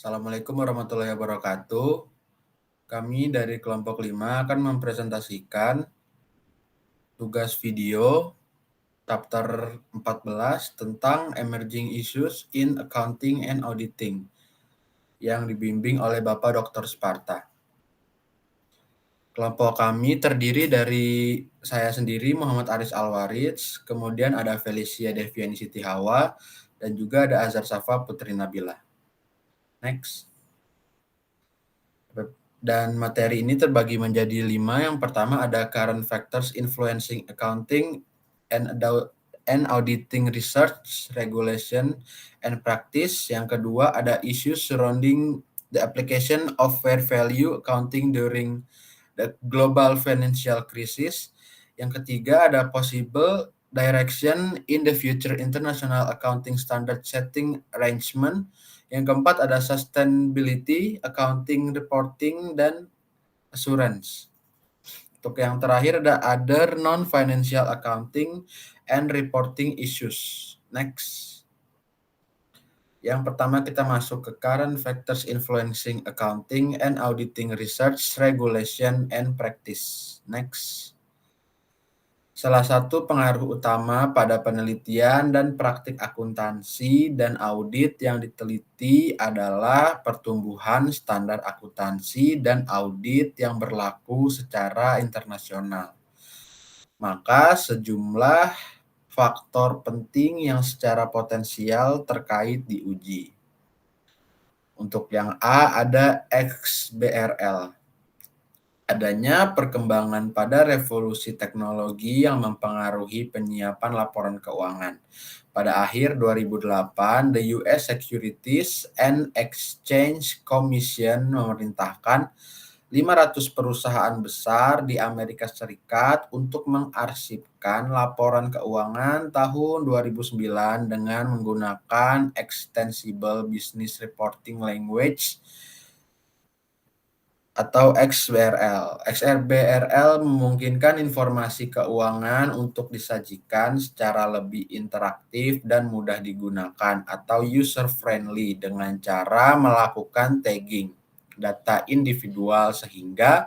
Assalamualaikum warahmatullahi wabarakatuh. Kami dari kelompok 5 akan mempresentasikan tugas video chapter 14 tentang Emerging Issues in Accounting and Auditing yang dibimbing oleh Bapak Dr. Sparta. Kelompok kami terdiri dari saya sendiri, Muhammad Aris Alwaris, kemudian ada Felicia Deviani Siti Hawa, dan juga ada Azhar Safa Putri Nabila. Next. Dan materi ini terbagi menjadi 5. Yang pertama ada Current Factors Influencing Accounting and Auditing Research, Regulation, and Practice. Yang kedua ada Issues Surrounding the Application of Fair Value Accounting During the Global Financial Crisis. Yang ketiga ada Possible Direction in the Future International Accounting Standard Setting Arrangement. Yang keempat ada Sustainability, Accounting, Reporting, dan Assurance. Untuk yang terakhir ada Other Non-Financial Accounting and Reporting Issues. Next. Yang pertama kita masuk ke Current Factors Influencing Accounting and Auditing Research, Regulation, and Practice. Next. Salah satu pengaruh utama pada penelitian dan praktik akuntansi dan audit yang diteliti adalah pertumbuhan standar akuntansi dan audit yang berlaku secara internasional. Maka sejumlah faktor penting yang secara potensial terkait diuji. Untuk yang A ada XBRL. Adanya perkembangan pada revolusi teknologi yang mempengaruhi penyiapan laporan keuangan. Pada akhir 2008, the US Securities and Exchange Commission memerintahkan 500 perusahaan besar di Amerika Serikat untuk mengarsipkan laporan keuangan tahun 2009 dengan menggunakan Extensible Business Reporting Language atau XBRL. XBRL memungkinkan informasi keuangan untuk disajikan secara lebih interaktif dan mudah digunakan atau user-friendly dengan cara melakukan tagging data individual sehingga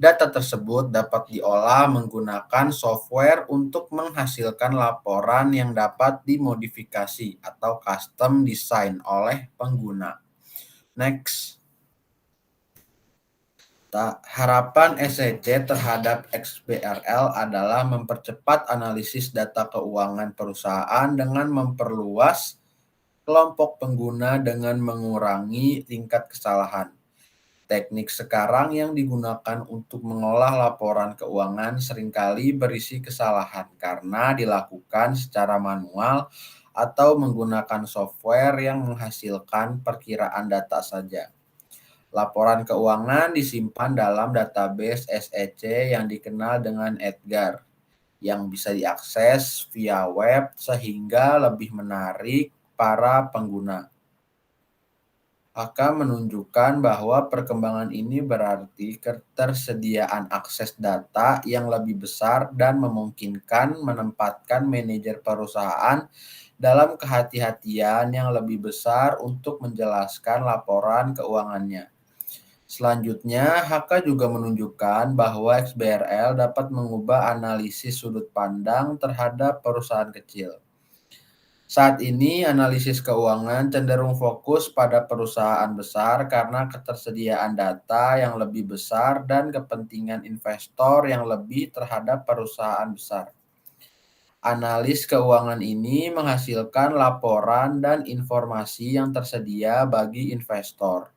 data tersebut dapat diolah menggunakan software untuk menghasilkan laporan yang dapat dimodifikasi atau custom design oleh pengguna. Next. Harapan SEC terhadap XBRL adalah mempercepat analisis data keuangan perusahaan dengan memperluas kelompok pengguna dengan mengurangi tingkat kesalahan. Teknik sekarang yang digunakan untuk mengolah laporan keuangan seringkali berisi kesalahan karena dilakukan secara manual atau menggunakan software yang menghasilkan perkiraan data saja. Laporan keuangan disimpan dalam database SEC yang dikenal dengan EDGAR, yang bisa diakses via web sehingga lebih menarik para pengguna. Akan menunjukkan bahwa perkembangan ini berarti ketersediaan akses data yang lebih besar dan memungkinkan menempatkan manajer perusahaan dalam kehati-hatian yang lebih besar untuk menjelaskan laporan keuangannya. Selanjutnya, HK juga menunjukkan bahwa XBRL dapat mengubah analisis sudut pandang terhadap perusahaan kecil. Saat ini, analisis keuangan cenderung fokus pada perusahaan besar karena ketersediaan data yang lebih besar dan kepentingan investor yang lebih terhadap perusahaan besar. Analis keuangan ini menghasilkan laporan dan informasi yang tersedia bagi investor.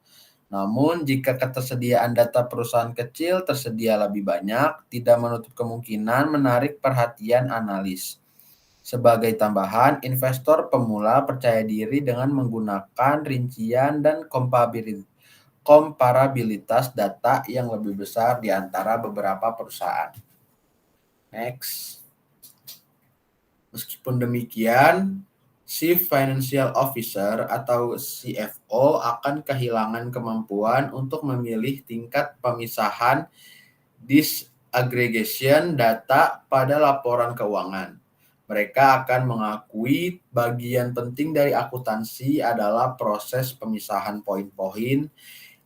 Namun, jika ketersediaan data perusahaan kecil tersedia lebih banyak, tidak menutup kemungkinan menarik perhatian analis. Sebagai tambahan, investor pemula percaya diri dengan menggunakan rincian dan komparabilitas data yang lebih besar di antara beberapa perusahaan. Next. Meskipun demikian, Chief Financial Officer atau CFO akan kehilangan kemampuan untuk memilih tingkat pemisahan disaggregation data pada laporan keuangan. Mereka akan mengakui bagian penting dari akuntansi adalah proses pemisahan poin-poin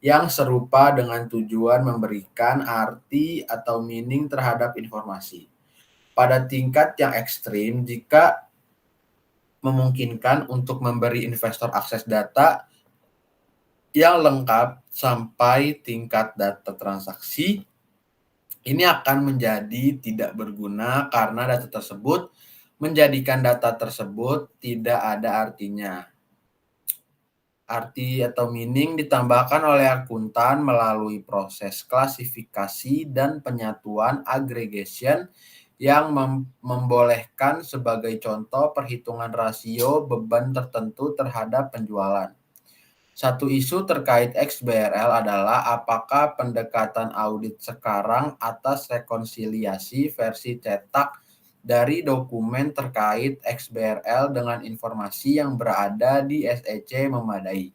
yang serupa dengan tujuan memberikan arti atau meaning terhadap informasi. Pada tingkat yang ekstrim, jika memungkinkan untuk memberi investor akses data yang lengkap sampai tingkat data transaksi, ini akan menjadi tidak berguna karena data tersebut menjadikan data tersebut tidak ada artinya. Arti atau meaning ditambahkan oleh akuntan melalui proses klasifikasi dan penyatuan aggregation yang membolehkan sebagai contoh perhitungan rasio beban tertentu terhadap penjualan. Satu isu terkait XBRL adalah apakah pendekatan audit sekarang atas rekonsiliasi versi cetak dari dokumen terkait XBRL dengan informasi yang berada di SEC memadai.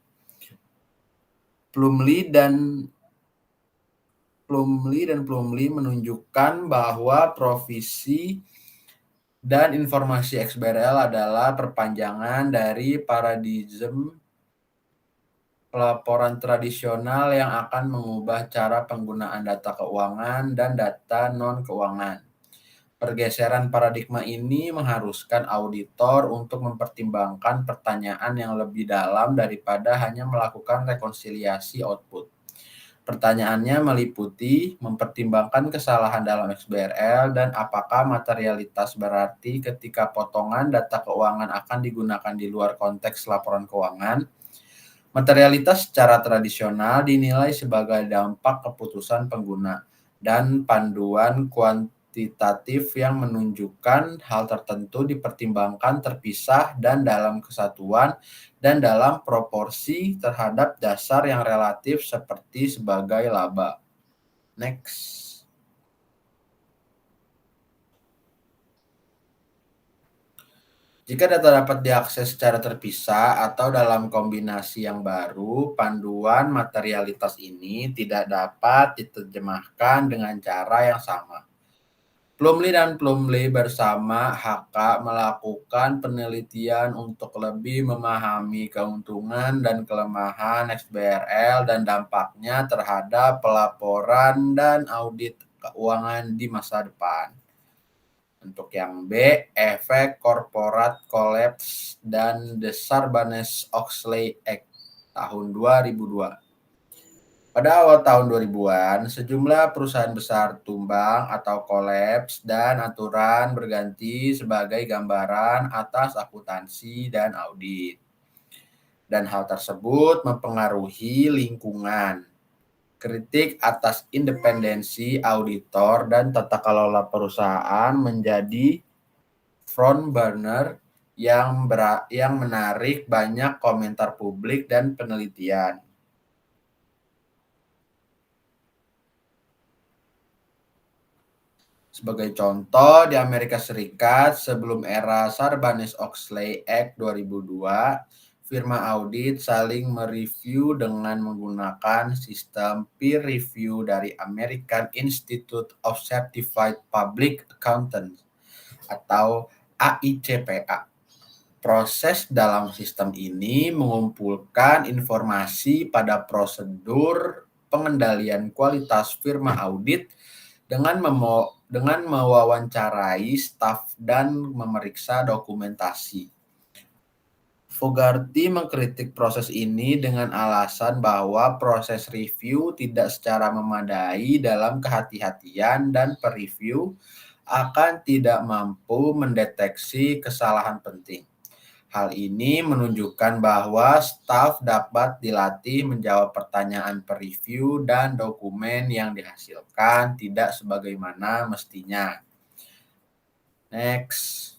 Plumlee dan Plumlee menunjukkan bahwa provisi dan informasi XBRL adalah perpanjangan dari paradigma pelaporan tradisional yang akan mengubah cara penggunaan data keuangan dan data non-keuangan. Pergeseran paradigma ini mengharuskan auditor untuk mempertimbangkan pertanyaan yang lebih dalam daripada hanya melakukan rekonsiliasi output. Pertanyaannya meliputi mempertimbangkan kesalahan dalam XBRL dan apakah materialitas berarti ketika potongan data keuangan akan digunakan di luar konteks laporan keuangan. Materialitas secara tradisional dinilai sebagai dampak keputusan pengguna dan panduan kuantitatif yang menunjukkan hal tertentu dipertimbangkan terpisah dan dalam kesatuan dan dalam proporsi terhadap dasar yang relatif seperti sebagai laba. Next. Jika data dapat diakses secara terpisah atau dalam kombinasi yang baru, panduan materialitas ini tidak dapat diterjemahkan dengan cara yang sama. Plumlee dan Plumlee bersama HK melakukan penelitian untuk lebih memahami keuntungan dan kelemahan XBRL dan dampaknya terhadap pelaporan dan audit keuangan di masa depan. Untuk yang B, efek corporate collapse dan the Sarbanes-Oxley Act tahun 2002. Pada awal tahun 2000-an, sejumlah perusahaan besar tumbang atau kolaps dan aturan berganti sebagai gambaran atas akuntansi dan audit. Dan hal tersebut mempengaruhi lingkungan. Kritik atas independensi auditor dan tata kelola perusahaan menjadi front burner yang menarik banyak komentar publik dan penelitian. Sebagai contoh, di Amerika Serikat sebelum era Sarbanes-Oxley Act 2002, firma audit saling mereview dengan menggunakan sistem peer review dari American Institute of Certified Public Accountants atau AICPA. Proses dalam sistem ini mengumpulkan informasi pada prosedur pengendalian kualitas firma audit dengan mewawancarai staf dan memeriksa dokumentasi. Fogarty mengkritik proses ini dengan alasan bahwa proses review tidak secara memadai dalam kehati-hatian dan pereview akan tidak mampu mendeteksi kesalahan penting. Hal ini menunjukkan bahwa staf dapat dilatih menjawab pertanyaan pereview dan dokumen yang dihasilkan tidak sebagaimana mestinya. Next.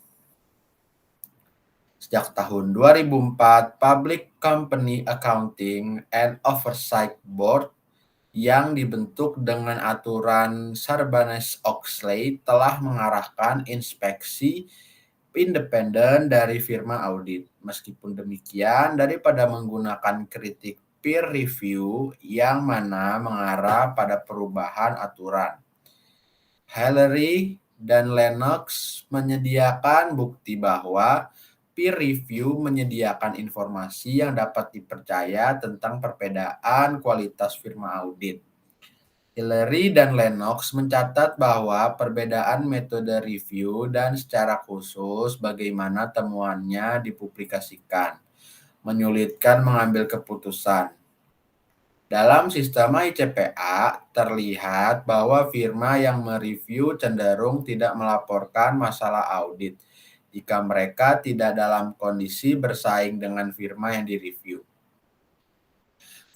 Sejak tahun 2004, Public Company Accounting and Oversight Board yang dibentuk dengan aturan Sarbanes-Oxley telah mengarahkan inspeksi independen dari firma audit. Meskipun demikian, daripada menggunakan kritik peer review yang mana mengarah pada perubahan aturan. Hillary dan Lennox menyediakan bukti bahwa peer review menyediakan informasi yang dapat dipercaya tentang perbedaan kualitas firma audit. Hillary dan Lennox mencatat bahwa perbedaan metode review dan secara khusus bagaimana temuannya dipublikasikan, menyulitkan mengambil keputusan. Dalam sistem ICPA, terlihat bahwa firma yang mereview cenderung tidak melaporkan masalah audit jika mereka tidak dalam kondisi bersaing dengan firma yang direview.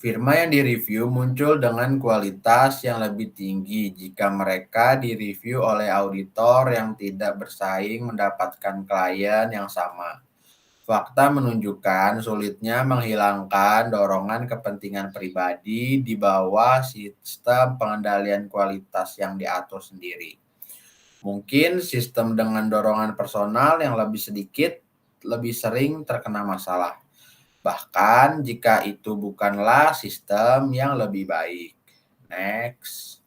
Firma yang direview muncul dengan kualitas yang lebih tinggi jika mereka direview oleh auditor yang tidak bersaing mendapatkan klien yang sama. Fakta menunjukkan sulitnya menghilangkan dorongan kepentingan pribadi di bawah sistem pengendalian kualitas yang diatur sendiri. Mungkin sistem dengan dorongan personal yang lebih sedikit lebih sering terkena masalah. Bahkan jika itu bukanlah sistem yang lebih baik. Next.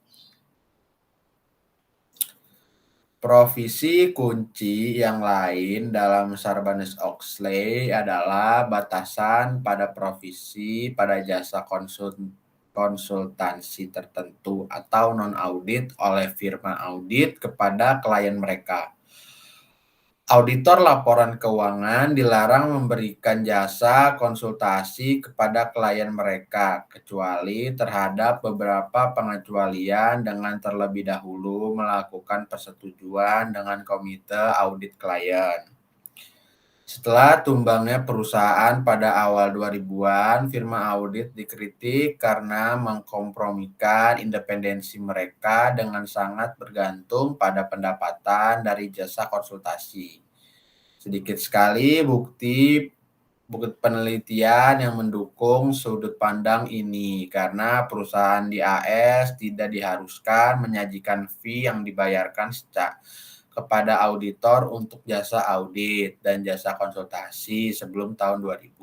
Provisi kunci yang lain dalam Sarbanes-Oxley adalah batasan pada provisi pada jasa konsultansi tertentu atau non-audit oleh firma audit kepada klien mereka. Auditor laporan keuangan dilarang memberikan jasa konsultasi kepada klien mereka, kecuali terhadap beberapa pengecualian dengan terlebih dahulu melakukan persetujuan dengan komite audit klien. Setelah tumbangnya perusahaan pada awal 2000-an, firma audit dikritik karena mengkompromikan independensi mereka dengan sangat bergantung pada pendapatan dari jasa konsultasi. Sedikit sekali bukti penelitian yang mendukung sudut pandang ini karena perusahaan di AS tidak diharuskan menyajikan fee yang dibayarkan kepada auditor untuk jasa audit dan jasa konsultasi sebelum tahun 2000.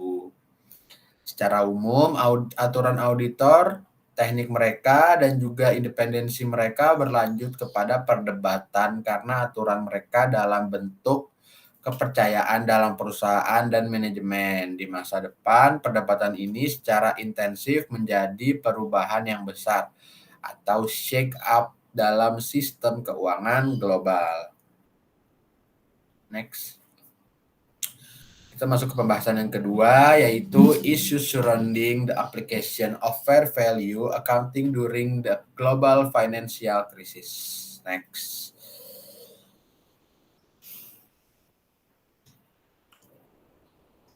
Secara umum, aturan auditor, teknik mereka, dan juga independensi mereka berlanjut kepada perdebatan karena aturan mereka dalam bentuk kepercayaan dalam perusahaan dan manajemen. Di masa depan, perdebatan ini secara intensif menjadi perubahan yang besar atau shake up dalam sistem keuangan global. Next. Kita masuk ke pembahasan yang kedua, yaitu issues surrounding the application of fair value accounting during the global financial crisis. Next.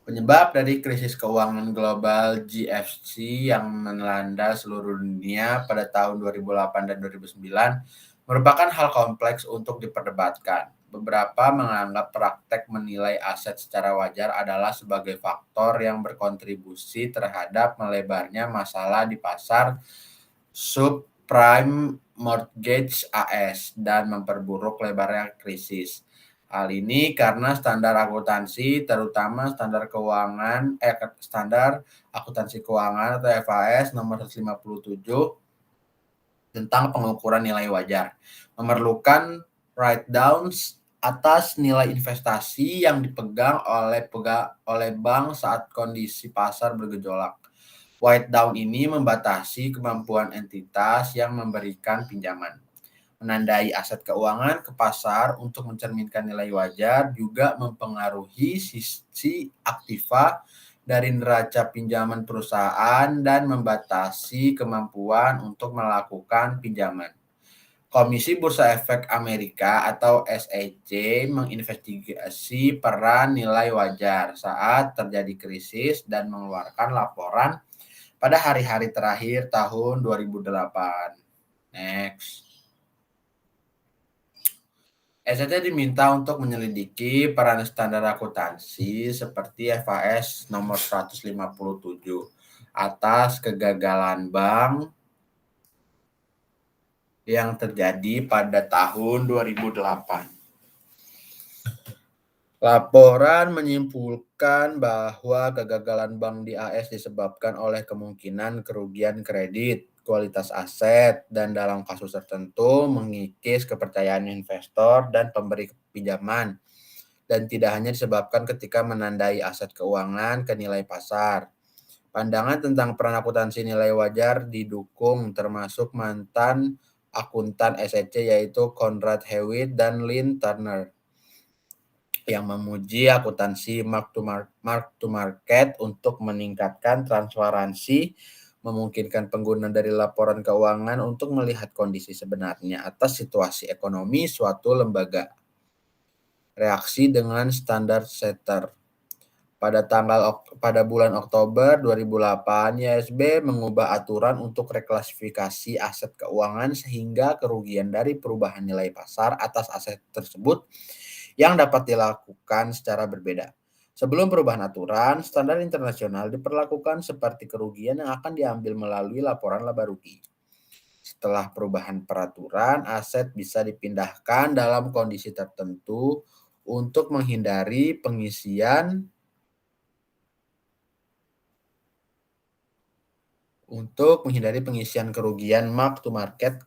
Penyebab dari krisis keuangan global GFC yang melanda seluruh dunia pada tahun 2008 dan 2009 merupakan hal kompleks untuk diperdebatkan. Beberapa menganggap praktek menilai aset secara wajar adalah sebagai faktor yang berkontribusi terhadap melebarnya masalah di pasar subprime mortgage AS dan memperburuk lebarnya krisis. Hal ini karena standar akuntansi, terutama standar akuntansi keuangan atau FAS nomor 157 tentang pengukuran nilai wajar, memerlukan write-downs atas nilai investasi yang dipegang oleh bank saat kondisi pasar bergejolak. Write-down ini membatasi kemampuan entitas yang memberikan pinjaman. Menandai aset keuangan ke pasar untuk mencerminkan nilai wajar juga mempengaruhi sisi aktiva dari neraca pinjaman perusahaan dan membatasi kemampuan untuk melakukan pinjaman. Komisi Bursa Efek Amerika atau SEC menginvestigasi peran nilai wajar saat terjadi krisis dan mengeluarkan laporan pada hari-hari terakhir tahun 2008. Next. SEC diminta untuk menyelidiki peran standar akuntansi seperti FAS nomor 157 atas kegagalan bank yang terjadi pada tahun 2008. Laporan menyimpulkan bahwa kegagalan bank di AS disebabkan oleh kemungkinan kerugian kredit, kualitas aset, dan dalam kasus tertentu mengikis kepercayaan investor dan pemberi pinjaman, dan tidak hanya disebabkan ketika menandai aset keuangan ke nilai pasar. Pandangan tentang peran akuntansi nilai wajar didukung termasuk mantan akuntan SEC yaitu Conrad Hewitt dan Lynn Turner yang memuji akuntansi mark to market untuk meningkatkan transparansi, memungkinkan pengguna dari laporan keuangan untuk melihat kondisi sebenarnya atas situasi ekonomi suatu lembaga. Reaksi dengan standar setter. Pada bulan Oktober 2008, YSB mengubah aturan untuk reklasifikasi aset keuangan sehingga kerugian dari perubahan nilai pasar atas aset tersebut yang dapat dilakukan secara berbeda. Sebelum perubahan aturan, standar internasional diperlakukan seperti kerugian yang akan diambil melalui laporan laba rugi. Setelah perubahan peraturan, aset bisa dipindahkan dalam kondisi tertentu untuk menghindari pengisian kerugian mark to market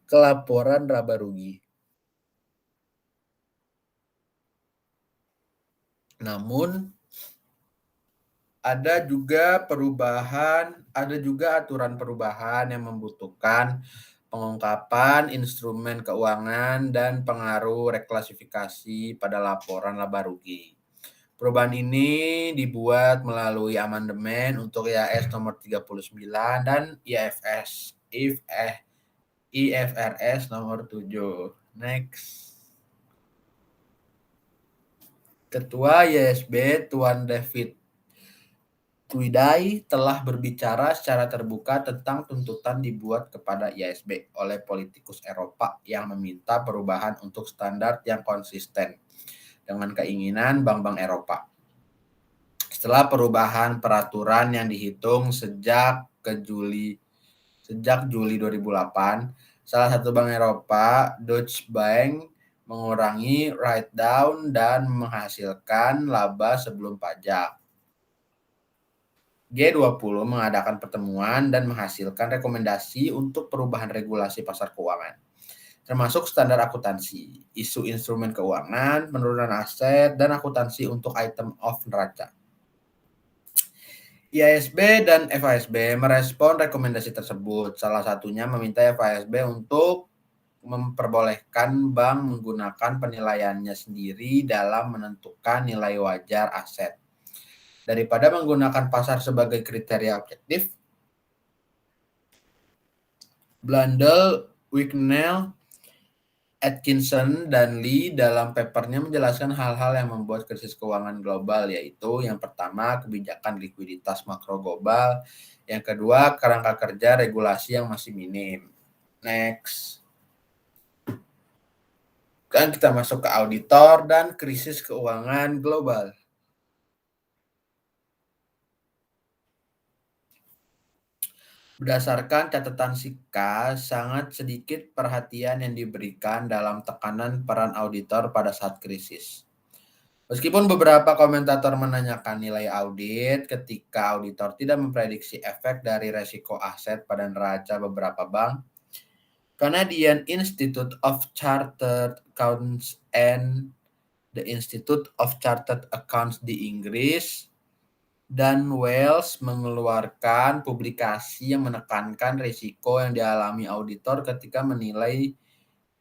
ke laporan laba rugi. Namun ada juga aturan perubahan yang membutuhkan pengungkapan instrumen keuangan dan pengaruh reklasifikasi pada laporan laba rugi. Perubahan ini dibuat melalui amandemen untuk IAS nomor 39 dan IFRS nomor 7. Next. Ketua YSB Tuan David Tweedie telah berbicara secara terbuka tentang tuntutan dibuat kepada IASB oleh politikus Eropa yang meminta perubahan untuk standar yang konsisten dengan keinginan bank-bank Eropa. Setelah perubahan peraturan yang dihitung sejak Juli 2008, salah satu bank Eropa, Deutsche Bank, mengurangi write down dan menghasilkan laba sebelum pajak. G20 mengadakan pertemuan dan menghasilkan rekomendasi untuk perubahan regulasi pasar keuangan, termasuk standar akuntansi, isu instrumen keuangan, penurunan aset, dan akuntansi untuk item of neraca. IASB dan FASB merespon rekomendasi tersebut. Salah satunya meminta FASB untuk memperbolehkan bank menggunakan penilaiannya sendiri dalam menentukan nilai wajar aset. Daripada menggunakan pasar sebagai kriteria objektif, Blundell, Wicknell, Atkinson, dan Lee dalam papernya menjelaskan hal-hal yang membuat krisis keuangan global, yaitu yang pertama, kebijakan likuiditas makro global, yang kedua, kerangka kerja regulasi yang masih minim. Next. Sekarang kita masuk ke auditor dan krisis keuangan global. Berdasarkan catatan Sika, sangat sedikit perhatian yang diberikan dalam tekanan peran auditor pada saat krisis. Meskipun beberapa komentator menanyakan nilai audit ketika auditor tidak memprediksi efek dari resiko aset pada neraca beberapa bank, Canadian Institute of Chartered Accounts and the Institute of Chartered Accounts di Inggris dan Wales mengeluarkan publikasi yang menekankan risiko yang dialami auditor ketika menilai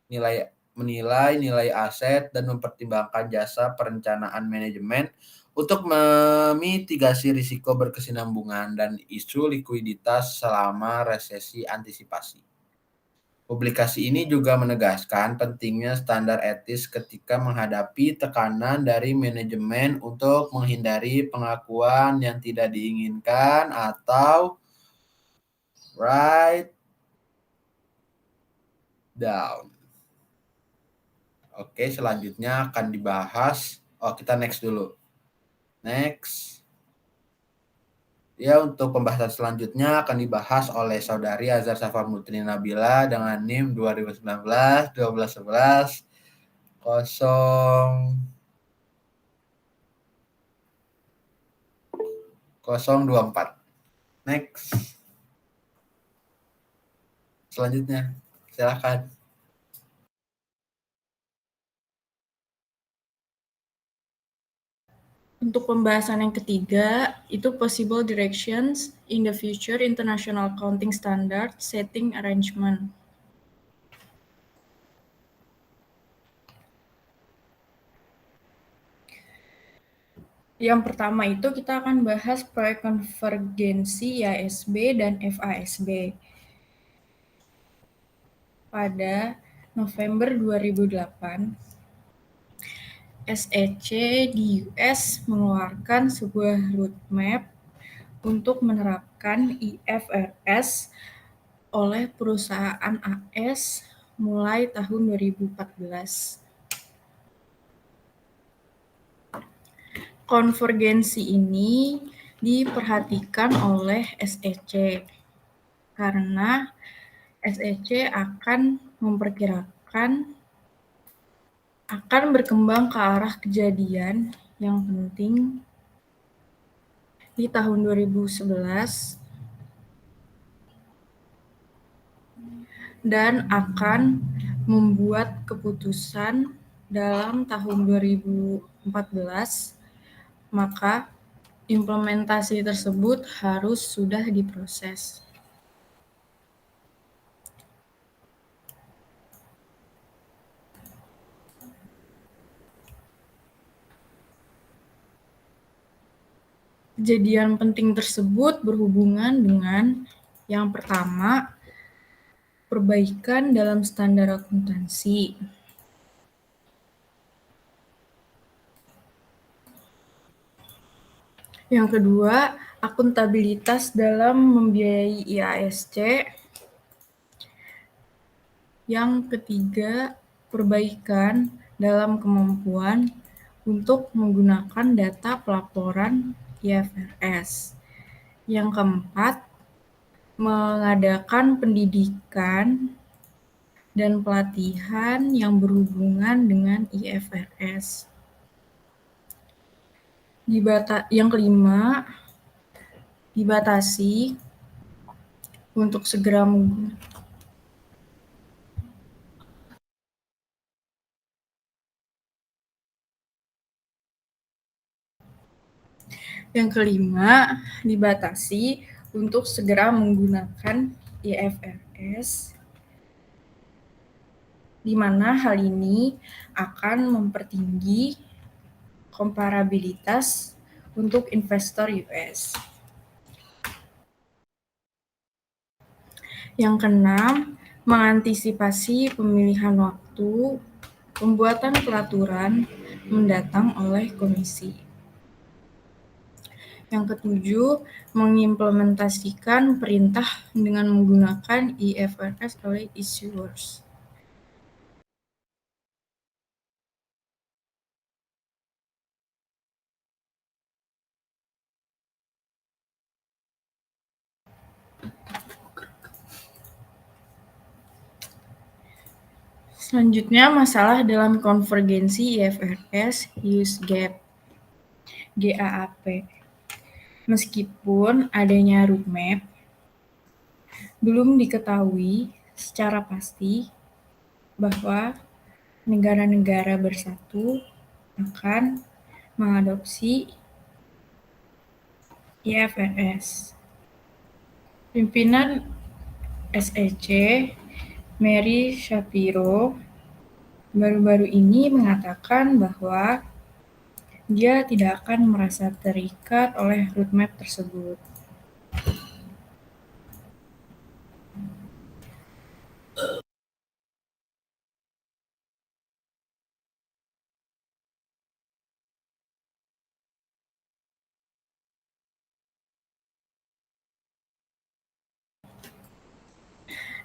nilai aset dan mempertimbangkan jasa perencanaan manajemen untuk memitigasi risiko berkesinambungan dan isu likuiditas selama resesi antisipasi. Publikasi ini juga menegaskan pentingnya standar etis ketika menghadapi tekanan dari manajemen untuk menghindari pengakuan yang tidak diinginkan atau write down. Oke, selanjutnya akan dibahas. Kita next dulu. Next. Ya, untuk pembahasan selanjutnya akan dibahas oleh Saudari Azhar Safar Mutri Nabila dengan NIM 2019 1211 024. Next. selanjutnya. Silakan. Untuk pembahasan yang ketiga, itu possible directions in the future international accounting standard setting arrangement. Yang pertama itu kita akan bahas proyek konvergensi IASB dan FASB. Pada November 2008, SEC di US mengeluarkan sebuah roadmap untuk menerapkan IFRS oleh perusahaan AS mulai tahun 2014. Konvergensi ini diperhatikan oleh SEC karena SEC akan memperkirakan akan berkembang ke arah kejadian yang penting di tahun 2011 dan akan membuat keputusan dalam tahun 2014, maka implementasi tersebut harus sudah diproses. Kejadian penting tersebut berhubungan dengan yang pertama, perbaikan dalam standar akuntansi. Yang kedua, akuntabilitas dalam membiayai IASC. Yang ketiga, perbaikan dalam kemampuan untuk menggunakan data pelaporan IFRS. Yang keempat, mengadakan pendidikan dan pelatihan yang berhubungan dengan IFRS. Yang kelima, dibatasi untuk segera menggunakan. Yang kelima, dibatasi untuk segera menggunakan IFRS, di mana hal ini akan mempertinggi komparabilitas untuk investor US. Yang keenam, mengantisipasi pemilihan waktu pembuatan peraturan mendatang oleh komisi. Yang ketujuh, mengimplementasikan perintah dengan menggunakan IFRS oleh issuers. Selanjutnya, masalah dalam konvergensi IFRS use gap GAAP. Meskipun adanya roadmap, belum diketahui secara pasti bahwa negara-negara bersatu akan mengadopsi IFRS. Pimpinan SEC, Mary Shapiro, baru-baru ini mengatakan bahwa dia tidak akan merasa terikat oleh roadmap tersebut.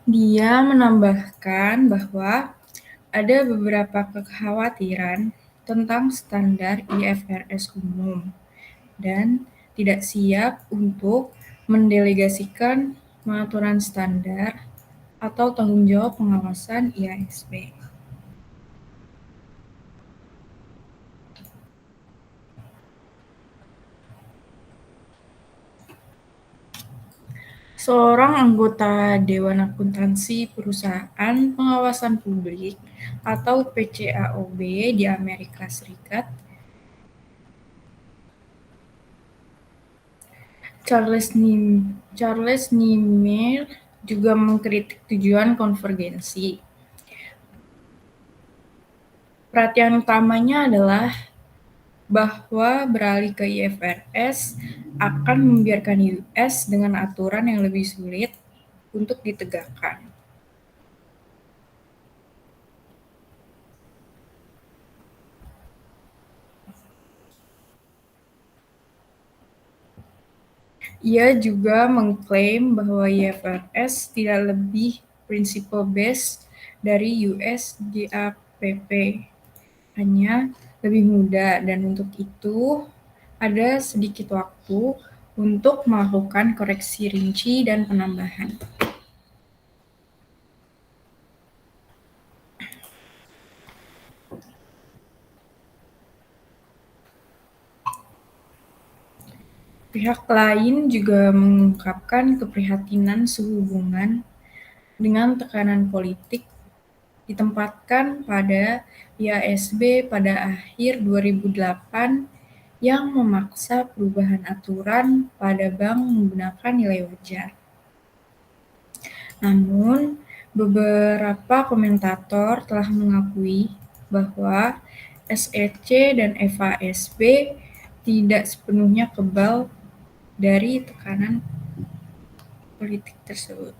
Dia menambahkan bahwa ada beberapa kekhawatiran tentang standar IFRS umum dan tidak siap untuk mendelegasikan pengaturan standar atau tanggung jawab pengawasan IASB. Seorang anggota Dewan Akuntansi Perusahaan Pengawasan Publik atau PCAOB di Amerika Serikat, Charles Niemeyer juga mengkritik tujuan konvergensi. Perhatian utamanya adalah bahwa beralih ke IFRS akan membiarkan US dengan aturan yang lebih sulit untuk ditegakkan. Ia juga mengklaim bahwa IFRS tidak lebih principle-based dari US GAAP, hanya lebih mudah, dan untuk itu ada sedikit waktu untuk melakukan koreksi rinci dan penambahan. Pihak lain juga mengungkapkan keprihatinan sehubungan dengan tekanan politik ditempatkan pada IASB pada akhir 2008 yang memaksa perubahan aturan pada bank menggunakan nilai wajar. Namun, beberapa komentator telah mengakui bahwa SEC dan FASB tidak sepenuhnya kebal dari tekanan politik tersebut.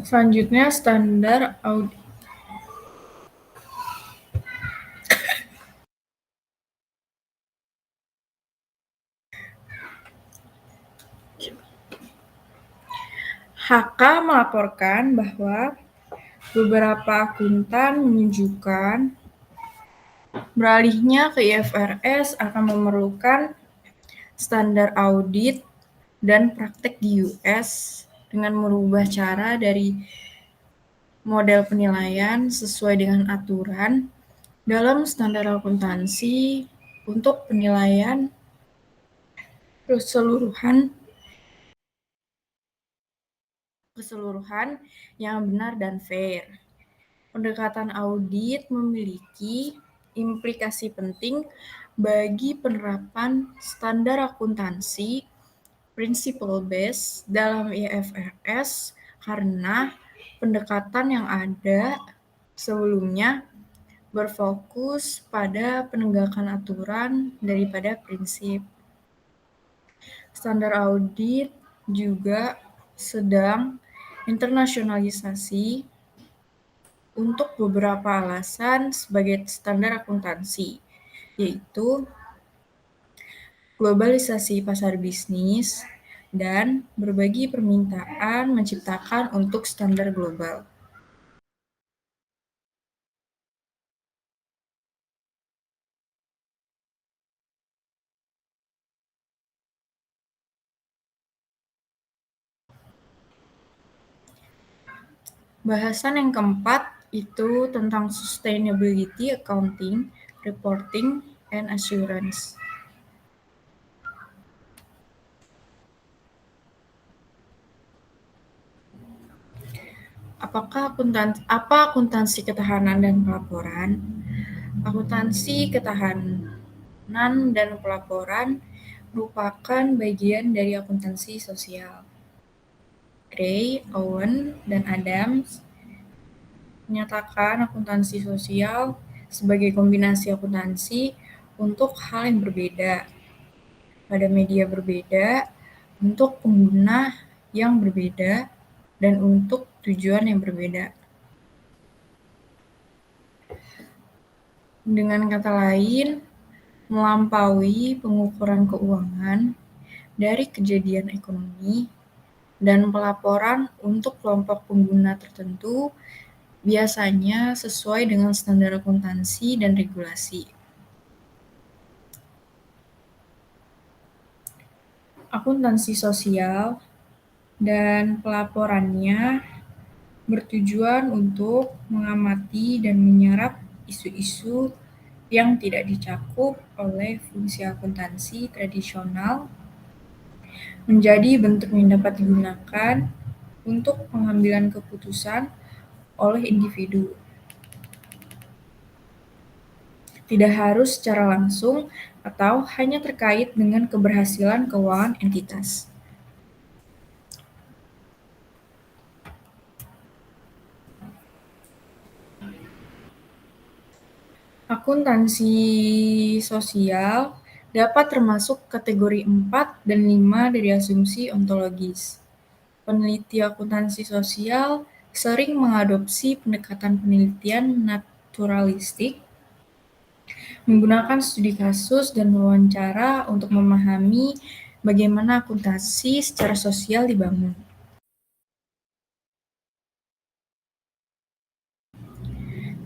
Selanjutnya, standar audit. HK melaporkan bahwa beberapa akuntan menunjukkan beralihnya ke IFRS akan memerlukan standar audit dan praktek di US dengan merubah cara dari model penilaian sesuai dengan aturan dalam standar akuntansi untuk penilaian keseluruhan yang benar dan fair. Pendekatan audit memiliki implikasi penting bagi penerapan standar akuntansi principle-based dalam IFRS karena pendekatan yang ada sebelumnya berfokus pada penegakan aturan daripada prinsip. Standar audit juga sedang internasionalisasi untuk beberapa alasan sebagai standar akuntansi, yaitu globalisasi pasar bisnis dan berbagi permintaan menciptakan untuk standar global. Bahasan yang keempat itu tentang sustainability accounting, reporting, and assurance. Apa akuntansi ketahanan dan pelaporan? Akuntansi ketahanan dan pelaporan merupakan bagian dari akuntansi sosial. Gray, Owen, dan Adams menyatakan akuntansi sosial sebagai kombinasi akuntansi untuk hal yang berbeda, pada media berbeda, untuk pengguna yang berbeda, dan untuk tujuan yang berbeda. Dengan kata lain, melampaui pengukuran keuangan dari kejadian ekonomi dan pelaporan untuk kelompok pengguna tertentu biasanya sesuai dengan standar akuntansi dan regulasi. Akuntansi sosial dan pelaporannya bertujuan untuk mengamati dan menyerap isu-isu yang tidak dicakup oleh fungsi akuntansi tradisional menjadi bentuk yang dapat digunakan untuk pengambilan keputusan oleh individu. Tidak harus secara langsung atau hanya terkait dengan keberhasilan keuangan entitas. Akuntansi sosial dapat termasuk kategori 4 dan 5 dari asumsi ontologis. Peneliti akuntansi sosial sering mengadopsi pendekatan penelitian naturalistik, menggunakan studi kasus dan wawancara untuk memahami bagaimana akuntansi secara sosial dibangun.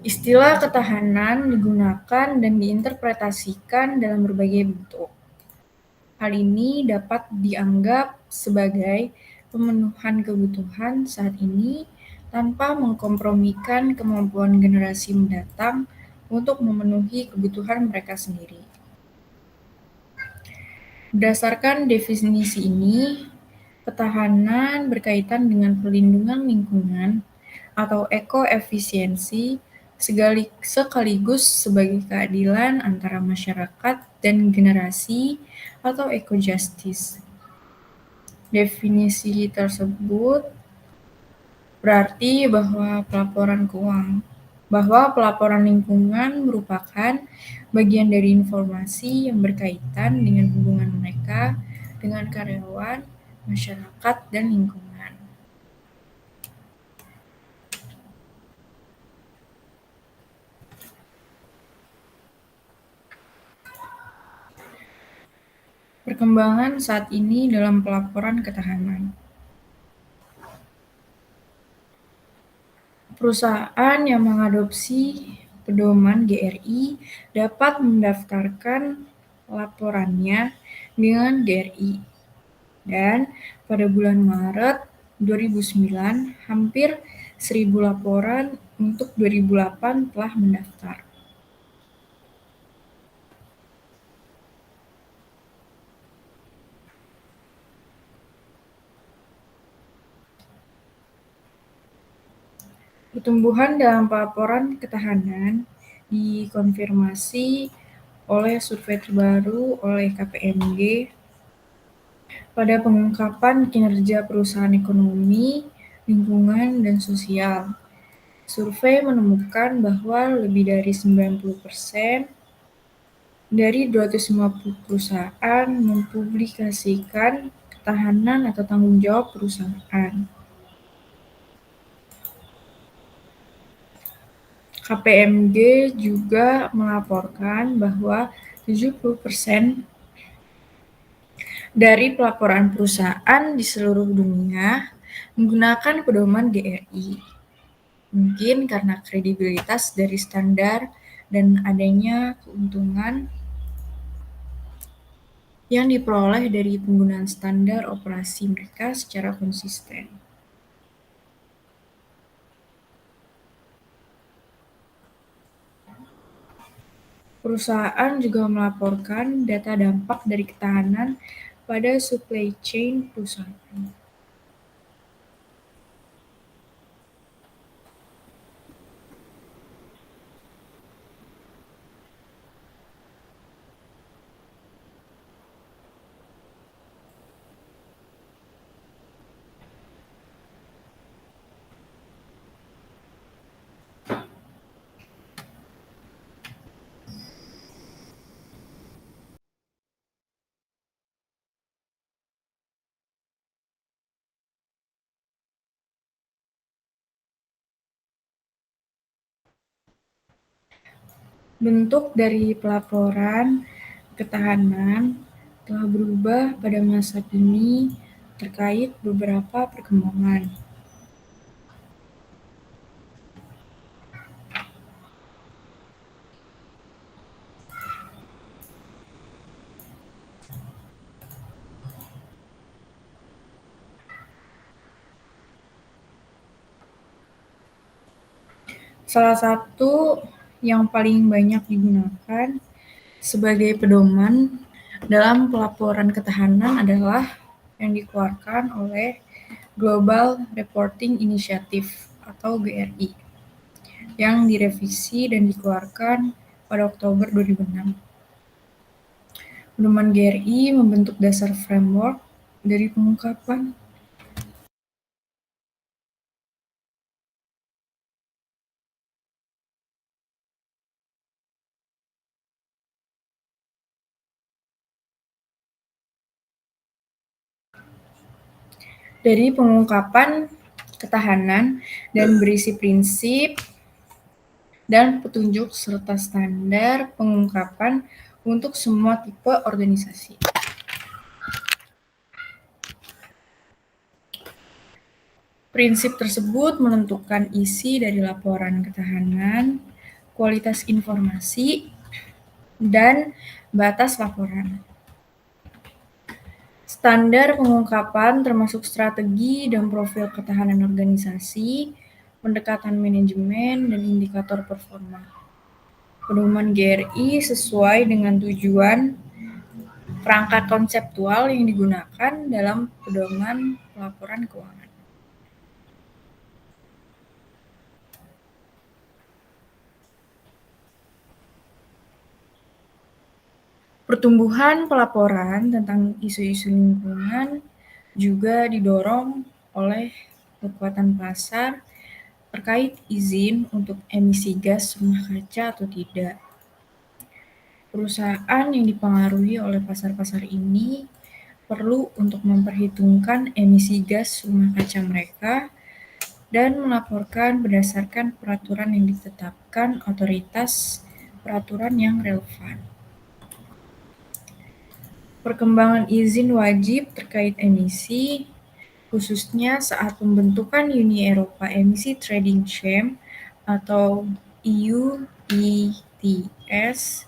Istilah ketahanan digunakan dan diinterpretasikan dalam berbagai bentuk. Hal ini dapat dianggap sebagai pemenuhan kebutuhan saat ini tanpa mengkompromikan kemampuan generasi mendatang untuk memenuhi kebutuhan mereka sendiri. Berdasarkan definisi ini, ketahanan berkaitan dengan perlindungan lingkungan atau ekoefisiensi sekaligus sebagai keadilan antara masyarakat dan generasi atau eco-justice. Definisi tersebut berarti bahwa pelaporan lingkungan merupakan bagian dari informasi yang berkaitan dengan hubungan mereka dengan karyawan, masyarakat, dan lingkungan. Perkembangan saat ini dalam pelaporan ketahanan. Perusahaan yang mengadopsi pedoman GRI dapat mendaftarkan laporannya dengan GRI. Dan pada bulan Maret 2009, hampir 1.000 laporan untuk 2008 telah mendaftar. Pertumbuhan dalam pelaporan ketahanan dikonfirmasi oleh survei terbaru oleh KPMG pada pengungkapan kinerja perusahaan ekonomi, lingkungan, dan sosial. Survei menemukan bahwa lebih dari 90% dari 250 perusahaan mempublikasikan ketahanan atau tanggung jawab perusahaan. KPMG juga melaporkan bahwa 70% dari pelaporan perusahaan di seluruh dunia menggunakan pedoman GRI. Mungkin karena kredibilitas dari standar dan adanya keuntungan yang diperoleh dari penggunaan standar operasi mereka secara konsisten. Perusahaan juga melaporkan data dampak dari ketahanan pada supply chain perusahaan. Bentuk dari pelaporan ketahanan telah berubah pada masa kini terkait beberapa perkembangan. Salah satu yang paling banyak digunakan sebagai pedoman dalam pelaporan ketahanan adalah yang dikeluarkan oleh Global Reporting Initiative atau GRI yang direvisi dan dikeluarkan pada Oktober 2006. Pedoman GRI membentuk dasar framework dari pengungkapan ketahanan dan berisi prinsip dan petunjuk serta standar pengungkapan untuk semua tipe organisasi. Prinsip tersebut menentukan isi dari laporan ketahanan, kualitas informasi, dan batas laporan. Standar pengungkapan termasuk strategi dan profil ketahanan organisasi, pendekatan manajemen, dan indikator performa. Pedoman GRI sesuai dengan tujuan perangkat konseptual yang digunakan dalam pedoman pelaporan keuangan. Pertumbuhan pelaporan tentang isu-isu lingkungan juga didorong oleh kekuatan pasar terkait izin untuk emisi gas rumah kaca atau tidak. Perusahaan yang dipengaruhi oleh pasar-pasar ini perlu untuk memperhitungkan emisi gas rumah kaca mereka dan melaporkan berdasarkan peraturan yang ditetapkan otoritas peraturan yang relevan. Perkembangan izin wajib terkait emisi, khususnya saat pembentukan Uni Eropa Emisi Trading Scheme atau EU ETS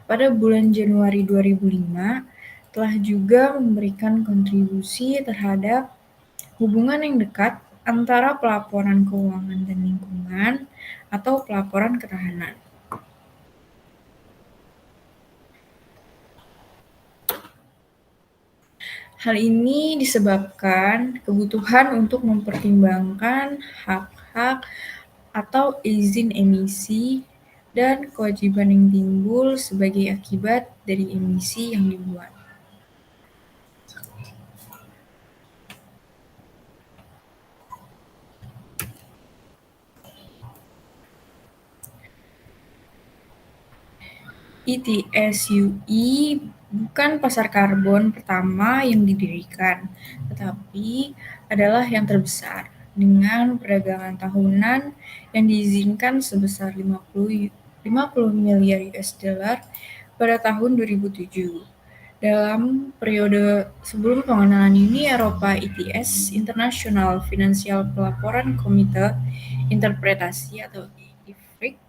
pada bulan Januari 2005, telah juga memberikan kontribusi terhadap hubungan yang dekat antara pelaporan keuangan dan lingkungan atau pelaporan ketahanan. Hal ini disebabkan kebutuhan untuk mempertimbangkan hak-hak atau izin emisi dan kewajiban yang timbul sebagai akibat dari emisi yang dibuat. ETS-UI bukan pasar karbon pertama yang didirikan, tetapi adalah yang terbesar dengan perdagangan tahunan yang diizinkan sebesar 50 miliar US dollar pada tahun 2007. Dalam periode sebelum pengenalan Uni Eropa ETS, International Financial Pelaporan Komite Interpretasi atau IFRIC,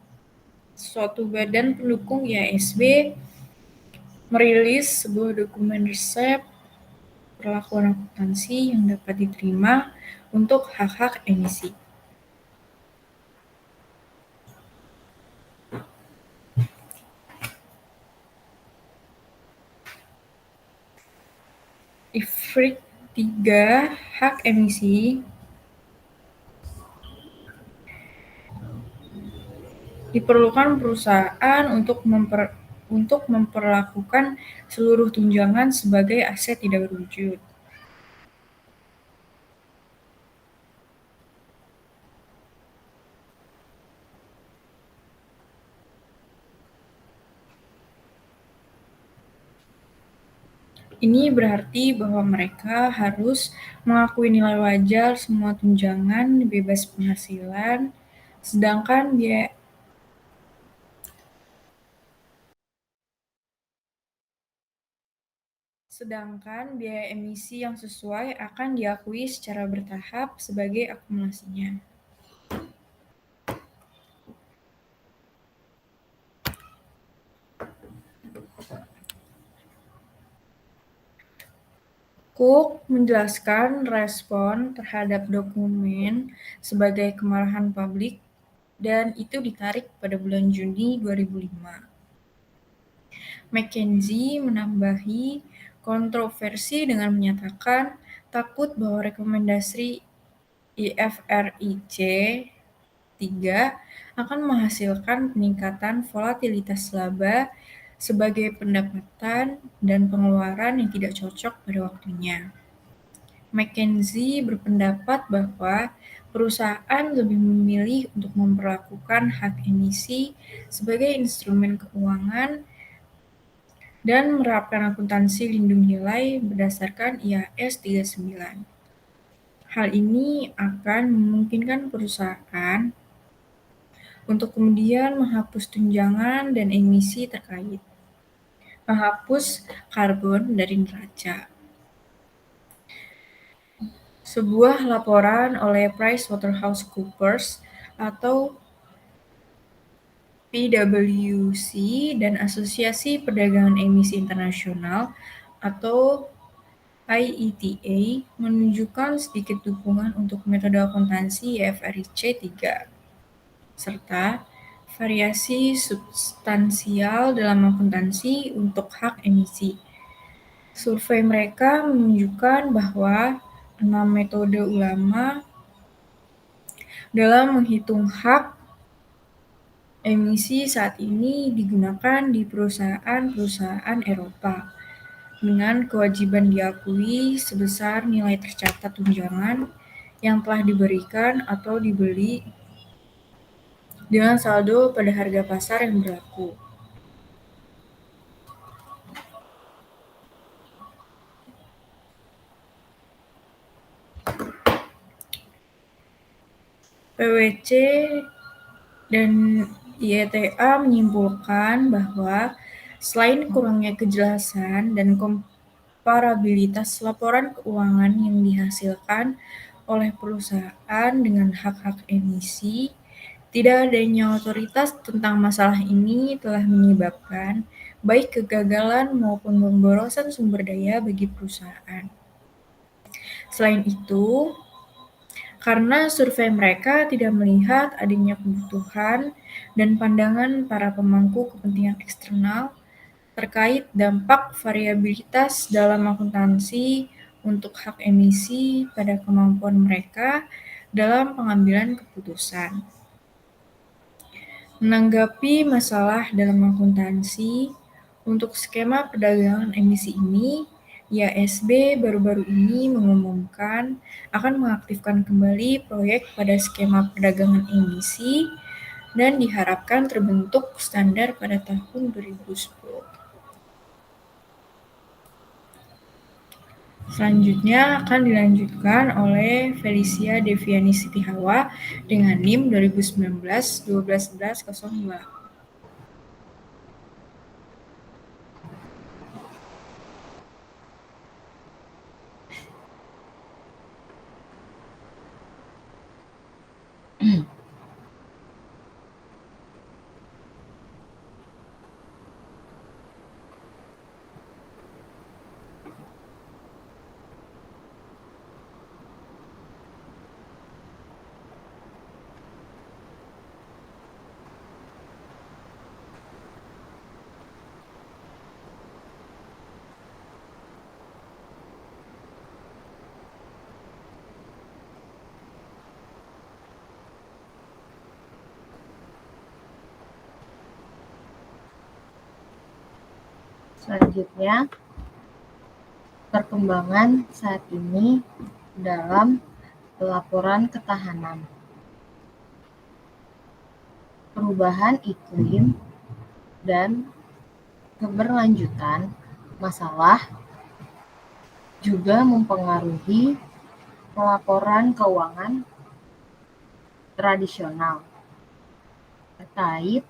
suatu badan pendukung IASB, merilis sebuah dokumen resep perlakuan akuntansi yang dapat diterima untuk hak-hak emisi. IFRIC 3 hak emisi diperlukan perusahaan untuk memperlakukan seluruh tunjangan sebagai aset tidak berwujud. Ini berarti bahwa mereka harus mengakui nilai wajar semua tunjangan bebas penghasilan, sedangkan biaya emisi yang sesuai akan diakui secara bertahap sebagai akumulasinya. Cook menjelaskan respon terhadap dokumen sebagai kemarahan publik dan itu ditarik pada bulan Juni 2005. McKinsey menambahi kontroversi dengan menyatakan takut bahwa rekomendasi IFRIC 3 akan menghasilkan peningkatan volatilitas laba sebagai pendapatan dan pengeluaran yang tidak cocok pada waktunya. McKinsey berpendapat bahwa perusahaan lebih memilih untuk memperlakukan hak emisi sebagai instrumen keuangan dan menerapkan akuntansi lindung nilai berdasarkan IAS 39. Hal ini akan memungkinkan perusahaan untuk kemudian menghapus tunjangan dan emisi terkait, menghapus karbon dari neraca. Sebuah laporan oleh PricewaterhouseCoopers atau PwC dan Asosiasi Perdagangan Emisi Internasional atau IETA menunjukkan sedikit dukungan untuk metode akuntansi IFRIC 3, serta variasi substansial dalam akuntansi untuk hak emisi. Survei mereka menunjukkan bahwa 6 metode utama dalam menghitung hak emisi saat ini digunakan di perusahaan-perusahaan Eropa, dengan kewajiban diakui sebesar nilai tercatat tunjangan yang telah diberikan atau dibeli dengan saldo pada harga pasar yang berlaku. PwC dan IETA menyimpulkan bahwa selain kurangnya kejelasan dan komparabilitas laporan keuangan yang dihasilkan oleh perusahaan dengan hak-hak emisi, tidak adanya otoritas tentang masalah ini telah menyebabkan baik kegagalan maupun pemborosan sumber daya bagi perusahaan. Selain itu, karena survei mereka tidak melihat adanya kebutuhan dan pandangan para pemangku kepentingan eksternal terkait dampak variabilitas dalam akuntansi untuk hak emisi pada kemampuan mereka dalam pengambilan keputusan. Menanggapi masalah dalam akuntansi untuk skema perdagangan emisi ini, IASB baru-baru ini mengumumkan akan mengaktifkan kembali proyek pada skema perdagangan emisi dan diharapkan terbentuk standar pada tahun 2010. Selanjutnya akan dilanjutkan oleh Felicia Deviani Sitihawa dengan NIM 2019-121102. Selanjutnya, perkembangan saat ini dalam pelaporan ketahanan. Perubahan iklim dan keberlanjutan masalah juga mempengaruhi pelaporan keuangan tradisional terkait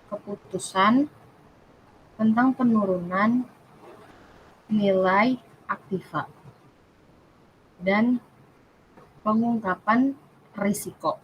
keputusan tentang penurunan nilai aktiva dan pengungkapan risiko.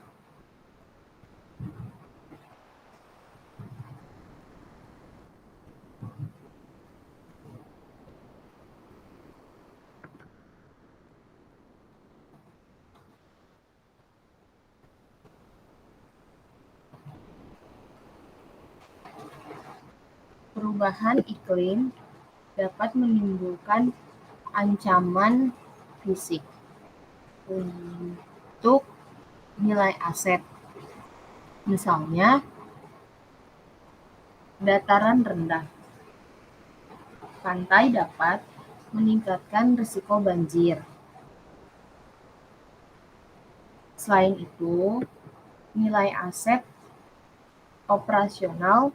perubahan iklim dapat menimbulkan ancaman fisik untuk nilai aset. Misalnya, dataran rendah. Pantai dapat meningkatkan risiko banjir. Selain itu, nilai aset operasional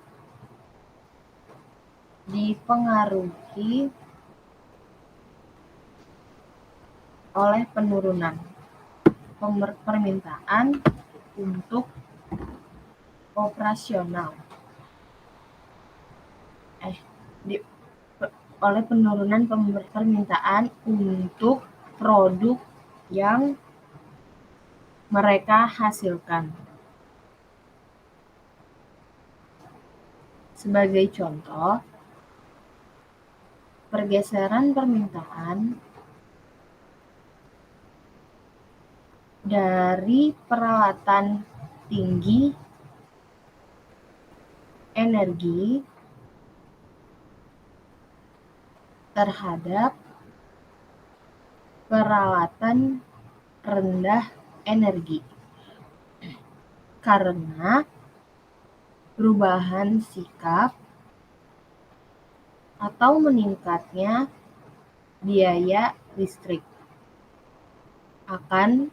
dipengaruhi oleh penurunan permintaan untuk operasional. Oleh penurunan permintaan untuk produk yang mereka hasilkan. Sebagai contoh, pergeseran permintaan dari peralatan tinggi energi terhadap peralatan rendah energi karena perubahan sikap atau meningkatnya biaya listrik akan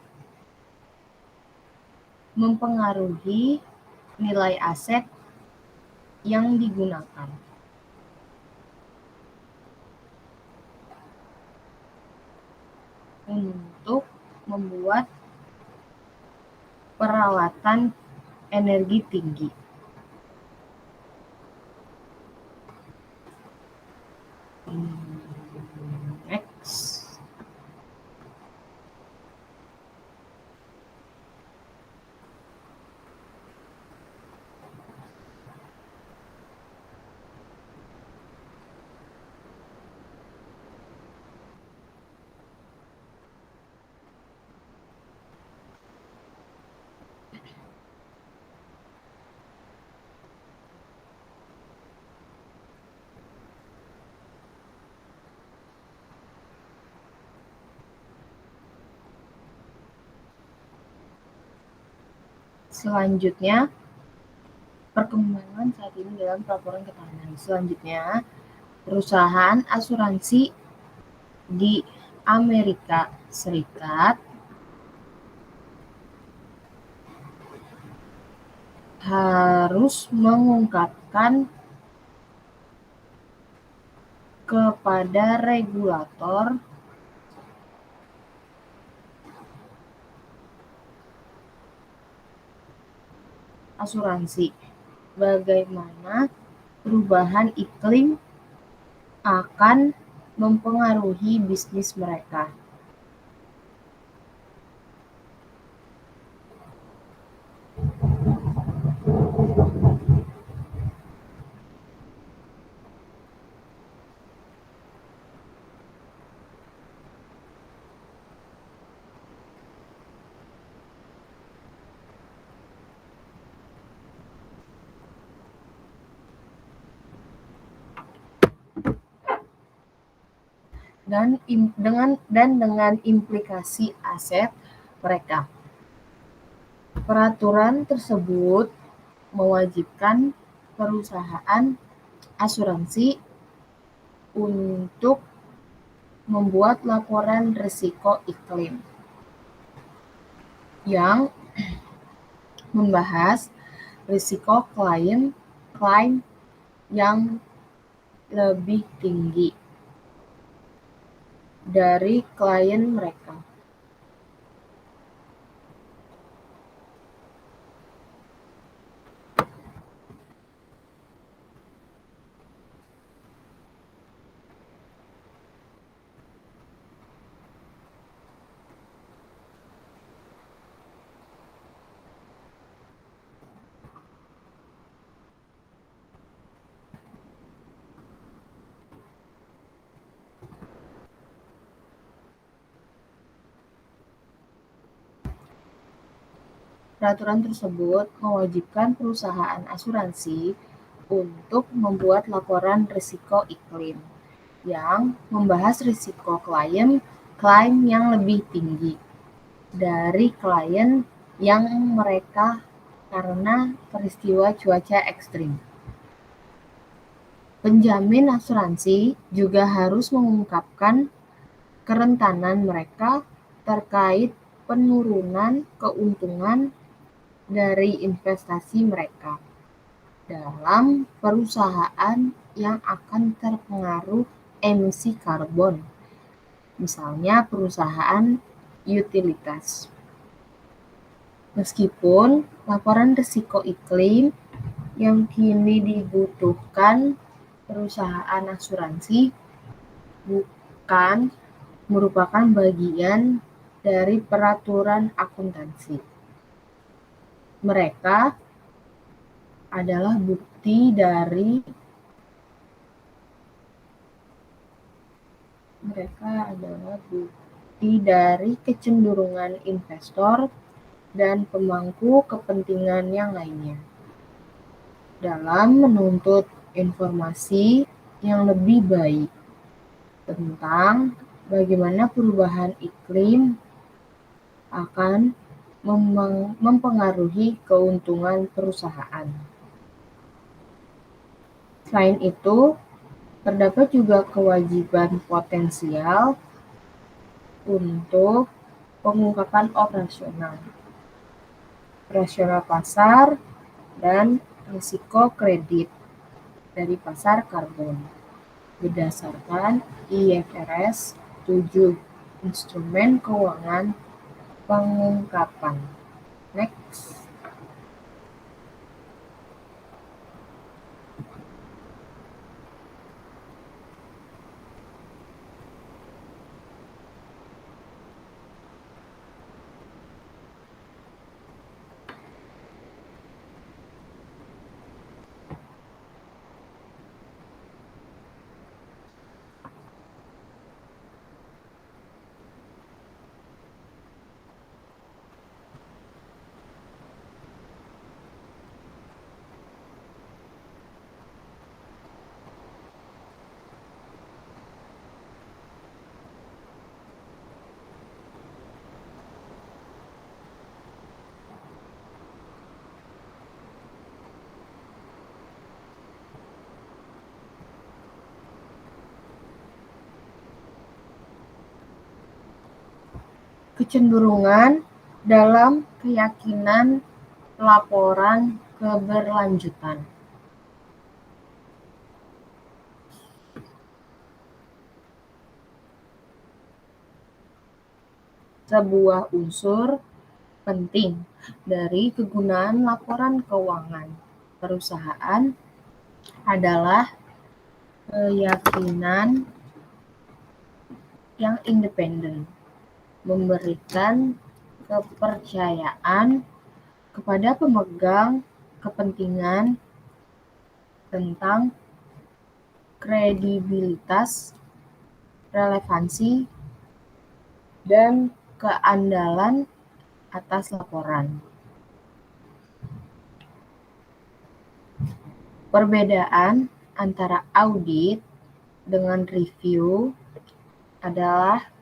mempengaruhi nilai aset yang digunakan. Untuk membuat peralatan energi tinggi. Next. Selanjutnya, perkembangan saat ini dalam pelaporan ketahanan. Selanjutnya, perusahaan asuransi di Amerika Serikat harus mengungkapkan kepada regulator asuransi bagaimana perubahan iklim akan mempengaruhi bisnis mereka. Dan dengan implikasi aset mereka. Peraturan tersebut mewajibkan perusahaan asuransi untuk membuat laporan risiko iklim yang membahas risiko klaim yang lebih tinggi dari klien mereka. Peraturan tersebut mewajibkan perusahaan asuransi untuk membuat laporan risiko iklim yang membahas risiko klaim yang lebih tinggi dari klien yang mereka karena peristiwa cuaca ekstrim. Penjamin asuransi juga harus mengungkapkan kerentanan mereka terkait penurunan keuntungan dari investasi mereka dalam perusahaan yang akan terpengaruh emisi karbon, misalnya perusahaan utilitas. Meskipun laporan risiko iklim yang kini dibutuhkan perusahaan asuransi bukan merupakan bagian dari peraturan akuntansi. Mereka adalah bukti dari kecenderungan investor dan pemangku kepentingan yang lainnya dalam menuntut informasi yang lebih baik tentang bagaimana perubahan iklim akan mempengaruhi keuntungan perusahaan. Selain itu, terdapat juga kewajiban potensial untuk pengungkapan operasional pasar, dan risiko kredit dari pasar karbon berdasarkan IFRS 7 Instrumen Keuangan Pengungkapan. Next. Kecenderungan dalam keyakinan laporan keberlanjutan. Sebuah unsur penting dari kegunaan laporan keuangan perusahaan adalah keyakinan yang independen, memberikan kepercayaan kepada pemegang kepentingan tentang kredibilitas, relevansi, dan keandalan atas laporan. Perbedaan antara audit dengan review adalah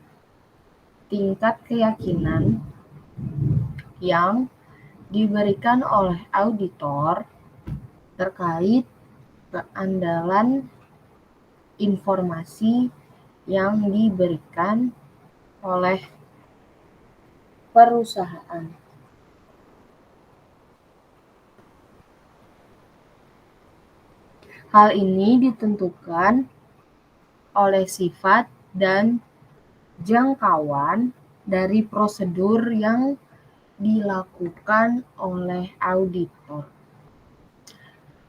tingkat keyakinan yang diberikan oleh auditor terkait keandalan informasi yang diberikan oleh perusahaan. Hal ini ditentukan oleh sifat dan jangkauan dari prosedur yang dilakukan oleh auditor,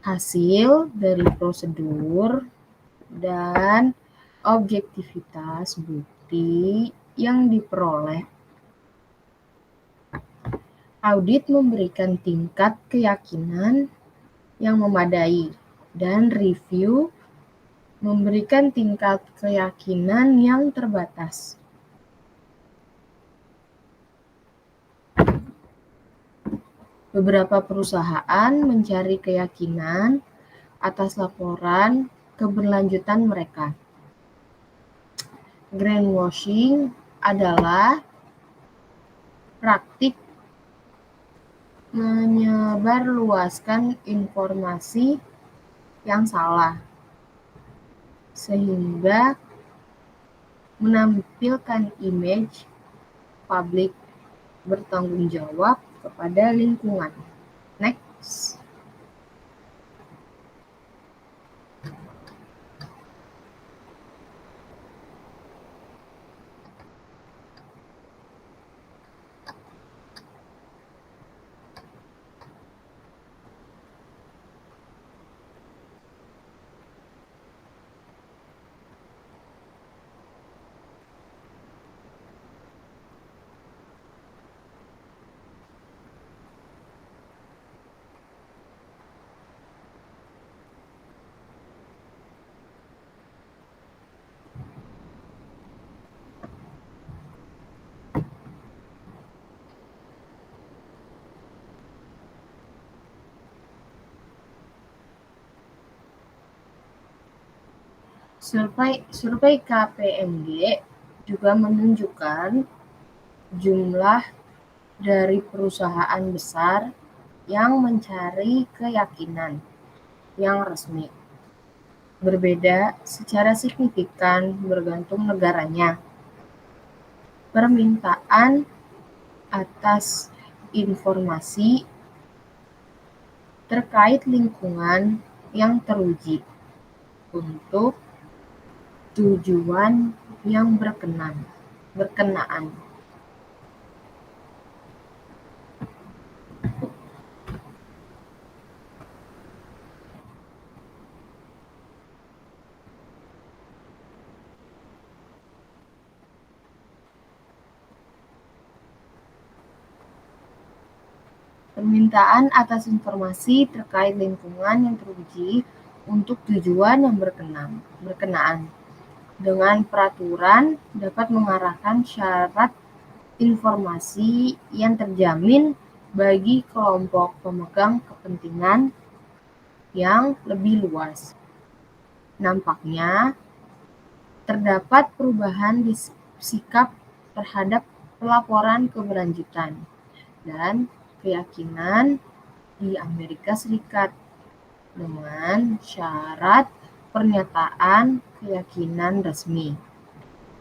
hasil dari prosedur, dan objektivitas bukti yang diperoleh. Audit memberikan tingkat keyakinan yang memadai, dan review memberikan tingkat keyakinan yang terbatas. Beberapa perusahaan mencari keyakinan atas laporan keberlanjutan mereka. Greenwashing adalah praktik menyebarluaskan informasi yang salah, sehingga menampilkan image publik bertanggung jawab kepada lingkungan. Next. Survei KPMG juga menunjukkan jumlah dari perusahaan besar yang mencari keyakinan yang resmi berbeda secara signifikan bergantung negaranya. Permintaan atas informasi terkait lingkungan yang teruji untuk tujuan yang berkenaan. Permintaan atas informasi terkait lingkungan yang teruji untuk tujuan yang berkenaan dengan peraturan dapat mengarahkan syarat informasi yang terjamin bagi kelompok pemegang kepentingan yang lebih luas. Nampaknya terdapat perubahan di sikap terhadap pelaporan keberlanjutan dan keyakinan di Amerika Serikat dengan syarat pernyataan keyakinan resmi.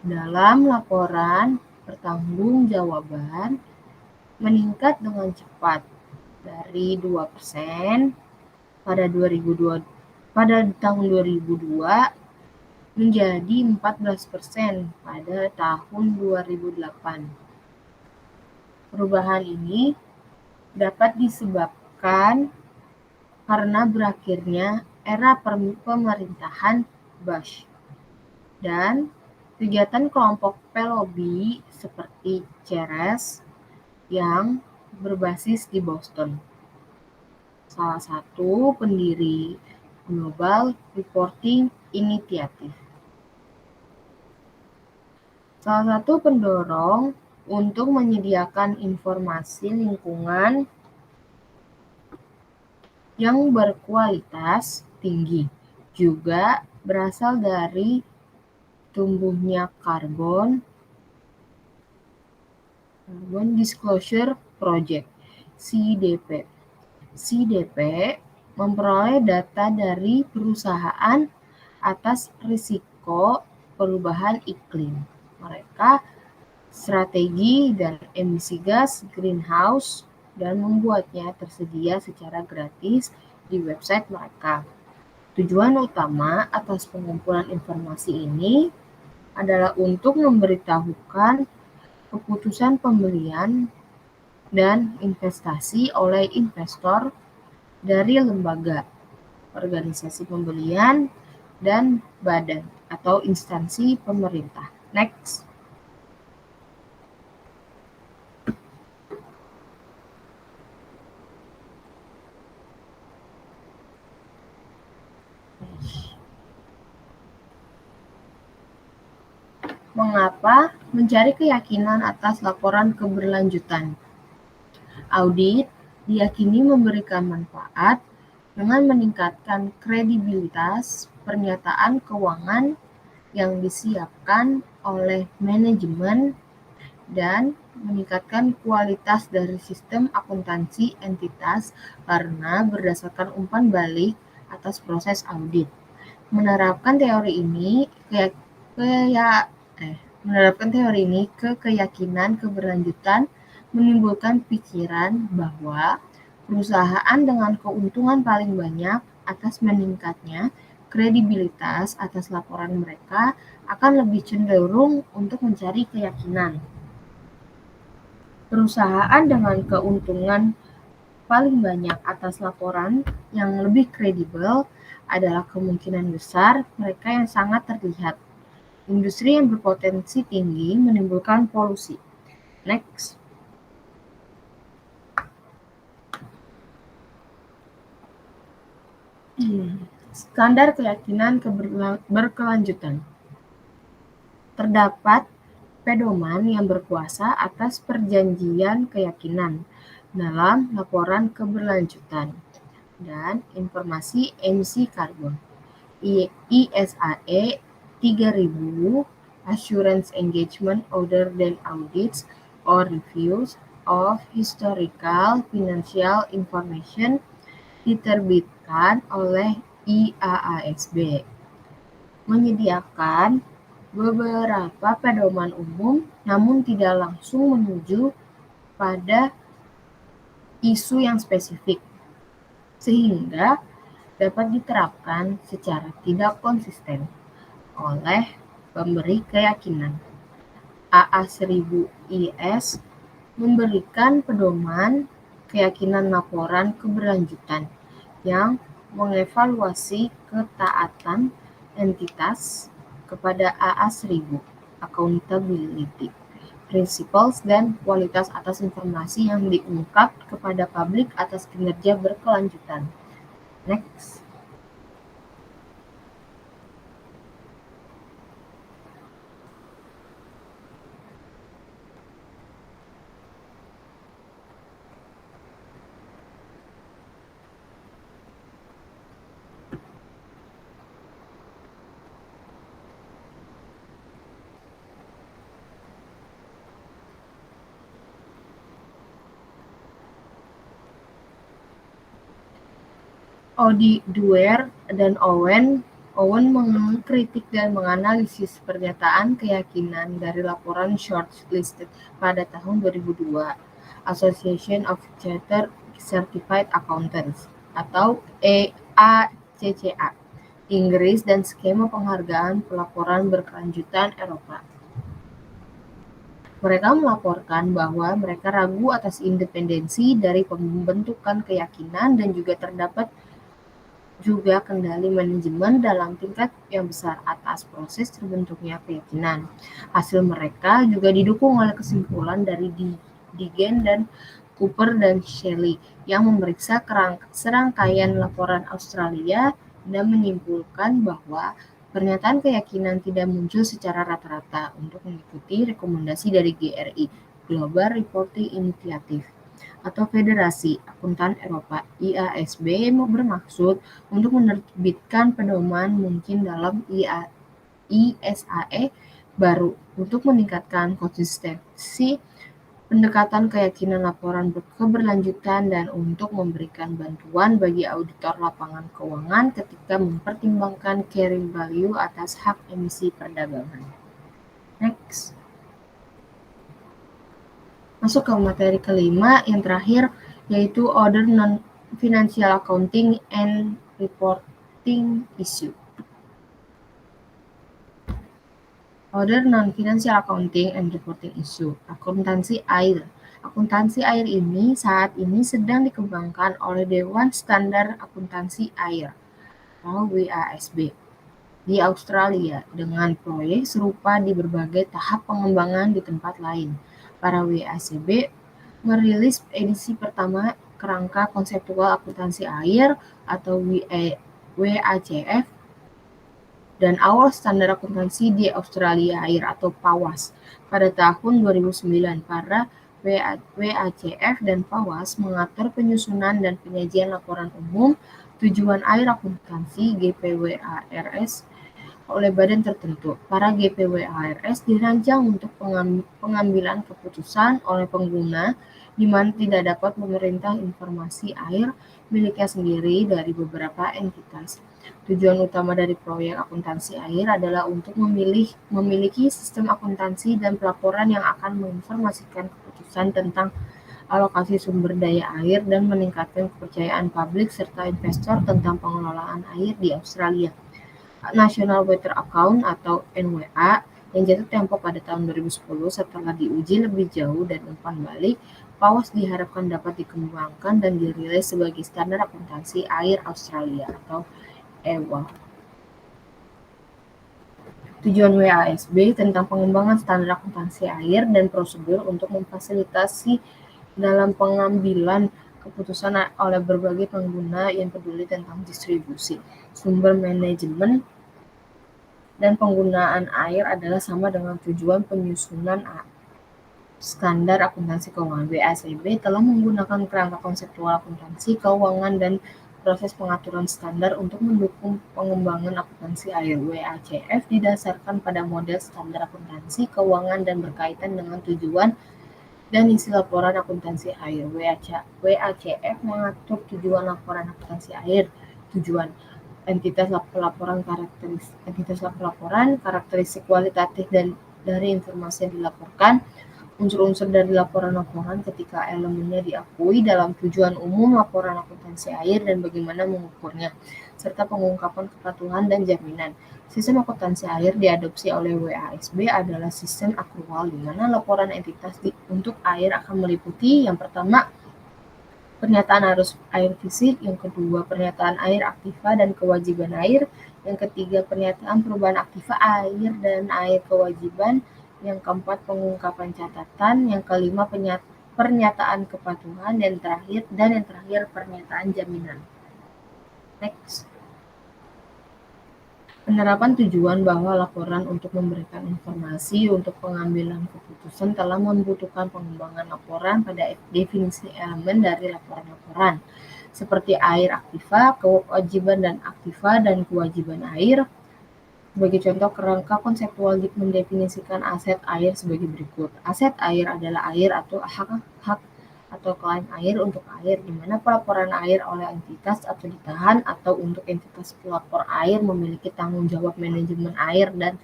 Dalam laporan pertanggungjawaban meningkat dengan cepat dari 2% pada tahun 2002 menjadi 14% pada tahun 2008. Perubahan ini dapat disebabkan karena berakhirnya era pemerintahan Bush dan kegiatan kelompok pelobi seperti Ceres yang berbasis di Boston. Salah satu pendiri Global Reporting Initiative. Salah satu pendorong untuk menyediakan informasi lingkungan yang berkualitas tinggi juga berasal dari tumbuhnya Carbon Disclosure Project (CDP). CDP memperoleh data dari perusahaan atas risiko perubahan iklim, mereka strategi dan emisi gas greenhouse, dan membuatnya tersedia secara gratis di website mereka. Tujuan utama atas pengumpulan informasi ini adalah untuk memberitahukan keputusan pembelian dan investasi oleh investor dari lembaga, organisasi pembelian, dan badan atau instansi pemerintah. Next. Mengapa mencari keyakinan atas laporan keberlanjutan? Audit diyakini memberikan manfaat dengan meningkatkan kredibilitas pernyataan keuangan yang disiapkan oleh manajemen dan meningkatkan kualitas dari sistem akuntansi entitas karena berdasarkan umpan balik atas proses audit. Menerapkan teori ini ke keyakinan keberlanjutan menimbulkan pikiran bahwa perusahaan dengan keuntungan paling banyak atas meningkatnya kredibilitas atas laporan mereka akan lebih cenderung untuk mencari keyakinan. Perusahaan dengan keuntungan paling banyak atas laporan yang lebih kredibel adalah kemungkinan besar mereka yang sangat terlihat. Industri yang berpotensi tinggi menimbulkan polusi. Next. Standar keyakinan berkelanjutan. Terdapat pedoman yang berkuasa atas perjanjian keyakinan dalam laporan keberlanjutan dan informasi emisi karbon. ISAE 3000 Assurance Engagement other than audits or reviews of historical financial information diterbitkan oleh IAASB. Menyediakan beberapa pedoman umum namun tidak langsung menuju pada isu yang spesifik, sehingga dapat diterapkan secara tidak konsisten oleh pemberi keyakinan. AA1000 IS memberikan pedoman keyakinan laporan keberlanjutan yang mengevaluasi ketaatan entitas kepada AA1000 accountability principles dan kualitas atas informasi yang diungkap kepada publik atas kinerja berkelanjutan. Next. Audie Dwyer dan Owen mengkritik dan menganalisis pernyataan keyakinan dari laporan shortlisted pada tahun 2002 Association of Chartered Certified Accountants atau ACCA Inggris dan skema penghargaan pelaporan berkelanjutan Eropa. Mereka melaporkan bahwa mereka ragu atas independensi dari pembentukan keyakinan dan juga terdapat juga kendali manajemen dalam tingkat yang besar atas proses terbentuknya keyakinan. Hasil mereka juga didukung oleh kesimpulan dari Digen dan Cooper dan Shelley yang memeriksa serangkaian laporan Australia dan menyimpulkan bahwa pernyataan keyakinan tidak muncul secara rata-rata untuk mengikuti rekomendasi dari GRI, Global Reporting Initiative, atau Federasi Akuntan Eropa IASB bermaksud untuk menerbitkan pedoman mungkin dalam ISAE baru untuk meningkatkan konsistensi pendekatan keyakinan laporan keberlanjutan dan untuk memberikan bantuan bagi auditor lapangan keuangan ketika mempertimbangkan carrying value atas hak emisi perdagangan. Next. Masuk ke materi kelima yang terakhir, yaitu Other Non-Financial Accounting and Reporting Issue. Other Non-Financial Accounting and Reporting Issue, akuntansi air. Akuntansi air ini saat ini sedang dikembangkan oleh Dewan Standar Akuntansi Air atau WASB di Australia dengan proyek serupa di berbagai tahap pengembangan di tempat lain. Para WASB merilis edisi pertama kerangka konseptual akuntansi air atau WACF dan awal standar akuntansi di Australia Air atau PAWAS pada tahun 2009. Para WACF dan PAWAS mengatur penyusunan dan penyajian laporan umum tujuan air akuntansi GPWARS oleh badan tertentu. Para GPWARS dirancang untuk pengambilan keputusan oleh pengguna di mana tidak dapat memerintah informasi air miliknya sendiri dari beberapa entitas. Tujuan utama dari proyek akuntansi air adalah untuk memiliki sistem akuntansi dan pelaporan yang akan menginformasikan keputusan tentang alokasi sumber daya air dan meningkatkan kepercayaan publik serta investor tentang pengelolaan air di Australia. National Water Account atau NWA yang jatuh tempo pada tahun 2010 setelah diuji lebih jauh dan umpan balik, PAWAS diharapkan dapat dikembangkan dan dirilis sebagai standar akuntansi air Australia atau EWA. Tujuan WASB tentang pengembangan standar akuntansi air dan prosedur untuk memfasilitasi dalam pengambilan keputusan oleh berbagai pengguna yang peduli tentang distribusi, sumber manajemen, dan penggunaan air adalah sama dengan tujuan penyusunan standar akuntansi keuangan. WASB telah menggunakan kerangka konseptual akuntansi keuangan dan proses pengaturan standar untuk mendukung pengembangan akuntansi air. WACF didasarkan pada model standar akuntansi keuangan dan berkaitan dengan tujuan dan isi laporan akuntansi air. WACF mengatur tujuan laporan akuntansi air, tujuan entitas pelaporan, karakteristik kualitatif dan dari informasi yang dilaporkan, unsur-unsur dari laporan-laporan ketika elemennya diakui dalam tujuan umum laporan akuntansi air dan bagaimana mengukurnya, serta pengungkapan kepatuhan dan jaminan. Sistem akuntansi air diadopsi oleh WASB adalah sistem akrual di mana laporan entitas untuk air akan meliputi yang pertama, pernyataan arus air fisik, yang kedua pernyataan air aktiva dan kewajiban air, yang ketiga pernyataan perubahan aktiva air dan air kewajiban, yang keempat pengungkapan catatan, yang kelima pernyataan kepatuhan, dan yang terakhir pernyataan jaminan. Next. Penerapan tujuan bahwa laporan untuk memberikan informasi untuk pengambilan keputusan telah membutuhkan pengembangan laporan pada definisi elemen dari laporan-laporan, seperti air aktiva, kewajiban dan aktiva, dan kewajiban air. Sebagai contoh, kerangka konseptual mendefinisikan aset air sebagai berikut. Aset air adalah air atau hak atau klaim air untuk air, di mana pelaporan air oleh entitas atau ditahan atau untuk entitas pelapor air memiliki tanggung jawab manajemen air dan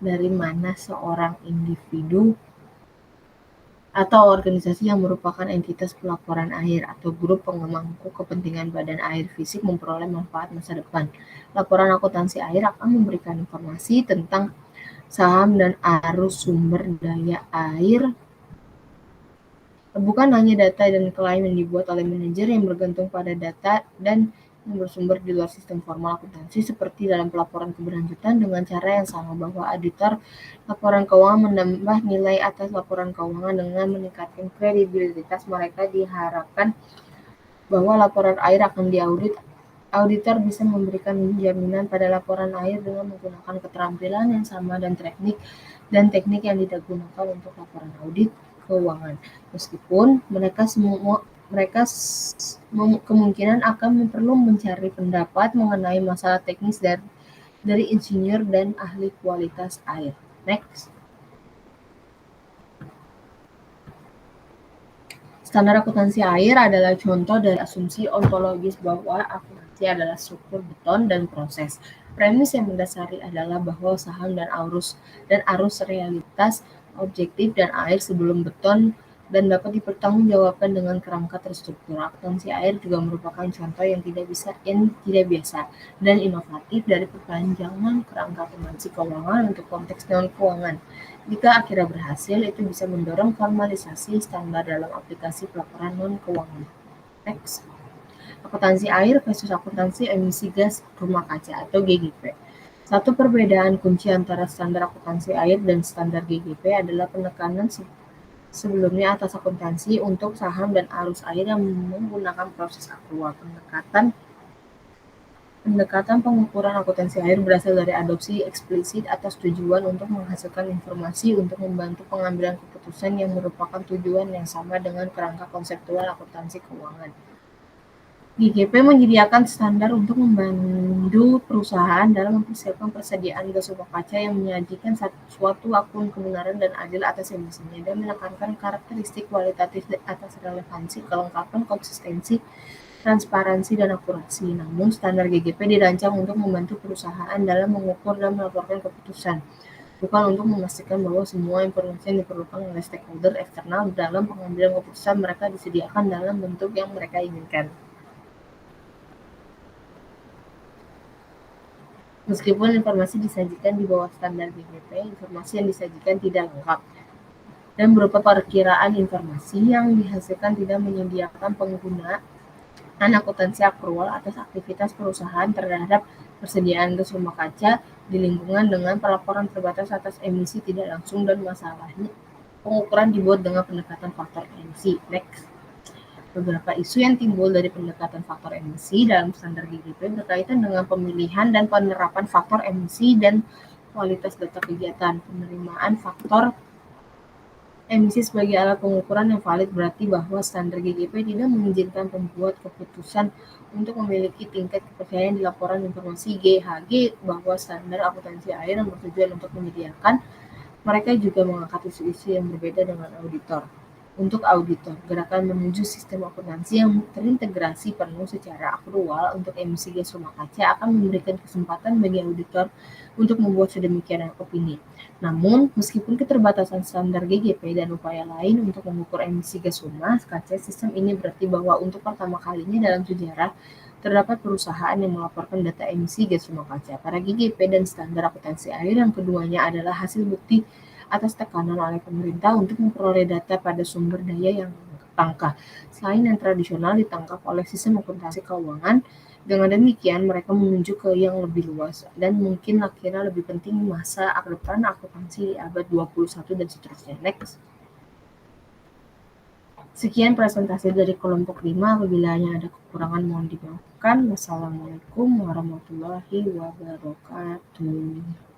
dari mana seorang individu atau organisasi yang merupakan entitas pelaporan air atau grup pemangku kepentingan badan air fisik memperoleh manfaat masa depan. Laporan akuntansi air akan memberikan informasi tentang saham dan arus sumber daya air, bukan hanya data dan klaim yang dibuat oleh manajer yang bergantung pada data dan yang bersumber di luar sistem formal akuntansi, seperti dalam pelaporan keberlanjutan dengan cara yang sama bahwa auditor laporan keuangan menambah nilai atas laporan keuangan dengan meningkatkan kredibilitas mereka. Diharapkan bahwa laporan air akan diaudit. Auditor bisa memberikan jaminan pada laporan air dengan menggunakan keterampilan yang sama dan teknik yang digunakan untuk laporan audit keuangan, meskipun mereka kemungkinan akan perlu mencari pendapat mengenai masalah teknis dari insinyur dan ahli kualitas air. Next. Standar akuntansi air adalah contoh dari asumsi ontologis bahwa akuntansi adalah struktur beton dan proses. Premis yang mendasari adalah bahwa saham dan arus realitas objektif dan air sebelum beton dan dapat dipertanggungjawabkan dengan kerangka terstruktur. Akuntansi air juga merupakan contoh yang tidak biasa dan inovatif dari perpanjangan kerangka akuntansi keuangan untuk konteks non-keuangan. Jika akhirnya berhasil, itu bisa mendorong formalisasi standar dalam aplikasi pelaporan non-keuangan. Next. Akuntansi air versus akuntansi emisi gas rumah kaca atau GGP. Satu perbedaan kunci antara standar akuntansi air dan standar GGP adalah penekanan sebelumnya atas akuntansi untuk saham dan arus air yang menggunakan proses akrual. Pendekatan pengukuran akuntansi air berasal dari adopsi eksplisit atas tujuan untuk menghasilkan informasi untuk membantu pengambilan keputusan yang merupakan tujuan yang sama dengan kerangka konseptual akuntansi keuangan. GGP menyediakan standar untuk membantu perusahaan dalam mempersiapkan persediaan gas rumah kaca yang menyajikan suatu akun kebenaran dan adil atas emisinya dan menekankan karakteristik kualitatif atas relevansi, kelengkapan, konsistensi, transparansi, dan akurasi. Namun, standar GGP dirancang untuk membantu perusahaan dalam mengukur dan melaporkan keputusan, bukan untuk memastikan bahwa semua informasi yang diperlukan oleh stakeholder eksternal dalam pengambilan keputusan mereka disediakan dalam bentuk yang mereka inginkan. Meskipun informasi disajikan di bawah standar GGP, informasi yang disajikan tidak lengkap dan berupa perkiraan informasi yang dihasilkan tidak menyediakan pengguna akuntansi akrual atas aktivitas perusahaan terhadap persediaan gas rumah kaca di lingkungan dengan pelaporan terbatas atas emisi tidak langsung dan masalahnya pengukuran dibuat dengan pendekatan faktor emisi. Next. Beberapa isu yang timbul dari pendekatan faktor emisi dalam standar GGP berkaitan dengan pemilihan dan penerapan faktor emisi dan kualitas data kegiatan. Penerimaan faktor emisi sebagai alat pengukuran yang valid berarti bahwa standar GGP tidak mengizinkan pembuat keputusan untuk memiliki tingkat kepercayaan di laporan informasi GHG bahwa standar akuntansi air yang bertujuan untuk menyediakan. Mereka juga mengangkat isu-isu yang berbeda dengan auditor. Untuk auditor, gerakan menuju sistem akuntansi yang terintegrasi penuh secara akrual untuk emisi gas rumah kaca akan memberikan kesempatan bagi auditor untuk membuat sedemikian opini. Namun, meskipun keterbatasan standar GGP dan upaya lain untuk mengukur emisi gas rumah kaca, sistem ini berarti bahwa untuk pertama kalinya dalam sejarah terdapat perusahaan yang melaporkan data emisi gas rumah kaca. Para GGP dan standar akuntansi air yang keduanya adalah hasil bukti atas tekanan oleh pemerintah untuk memperoleh data pada sumber daya yang langka, selain yang tradisional ditangkap oleh sistem akuntansi keuangan. Dengan demikian, mereka menuju ke yang lebih luas dan mungkin akhirnya lebih penting masa depan akuntansi di abad 21 dan seterusnya. Next. Sekian presentasi dari kelompok 5. Apabila ada kekurangan mohon dimaafkan. Wassalamualaikum warahmatullahi wabarakatuh.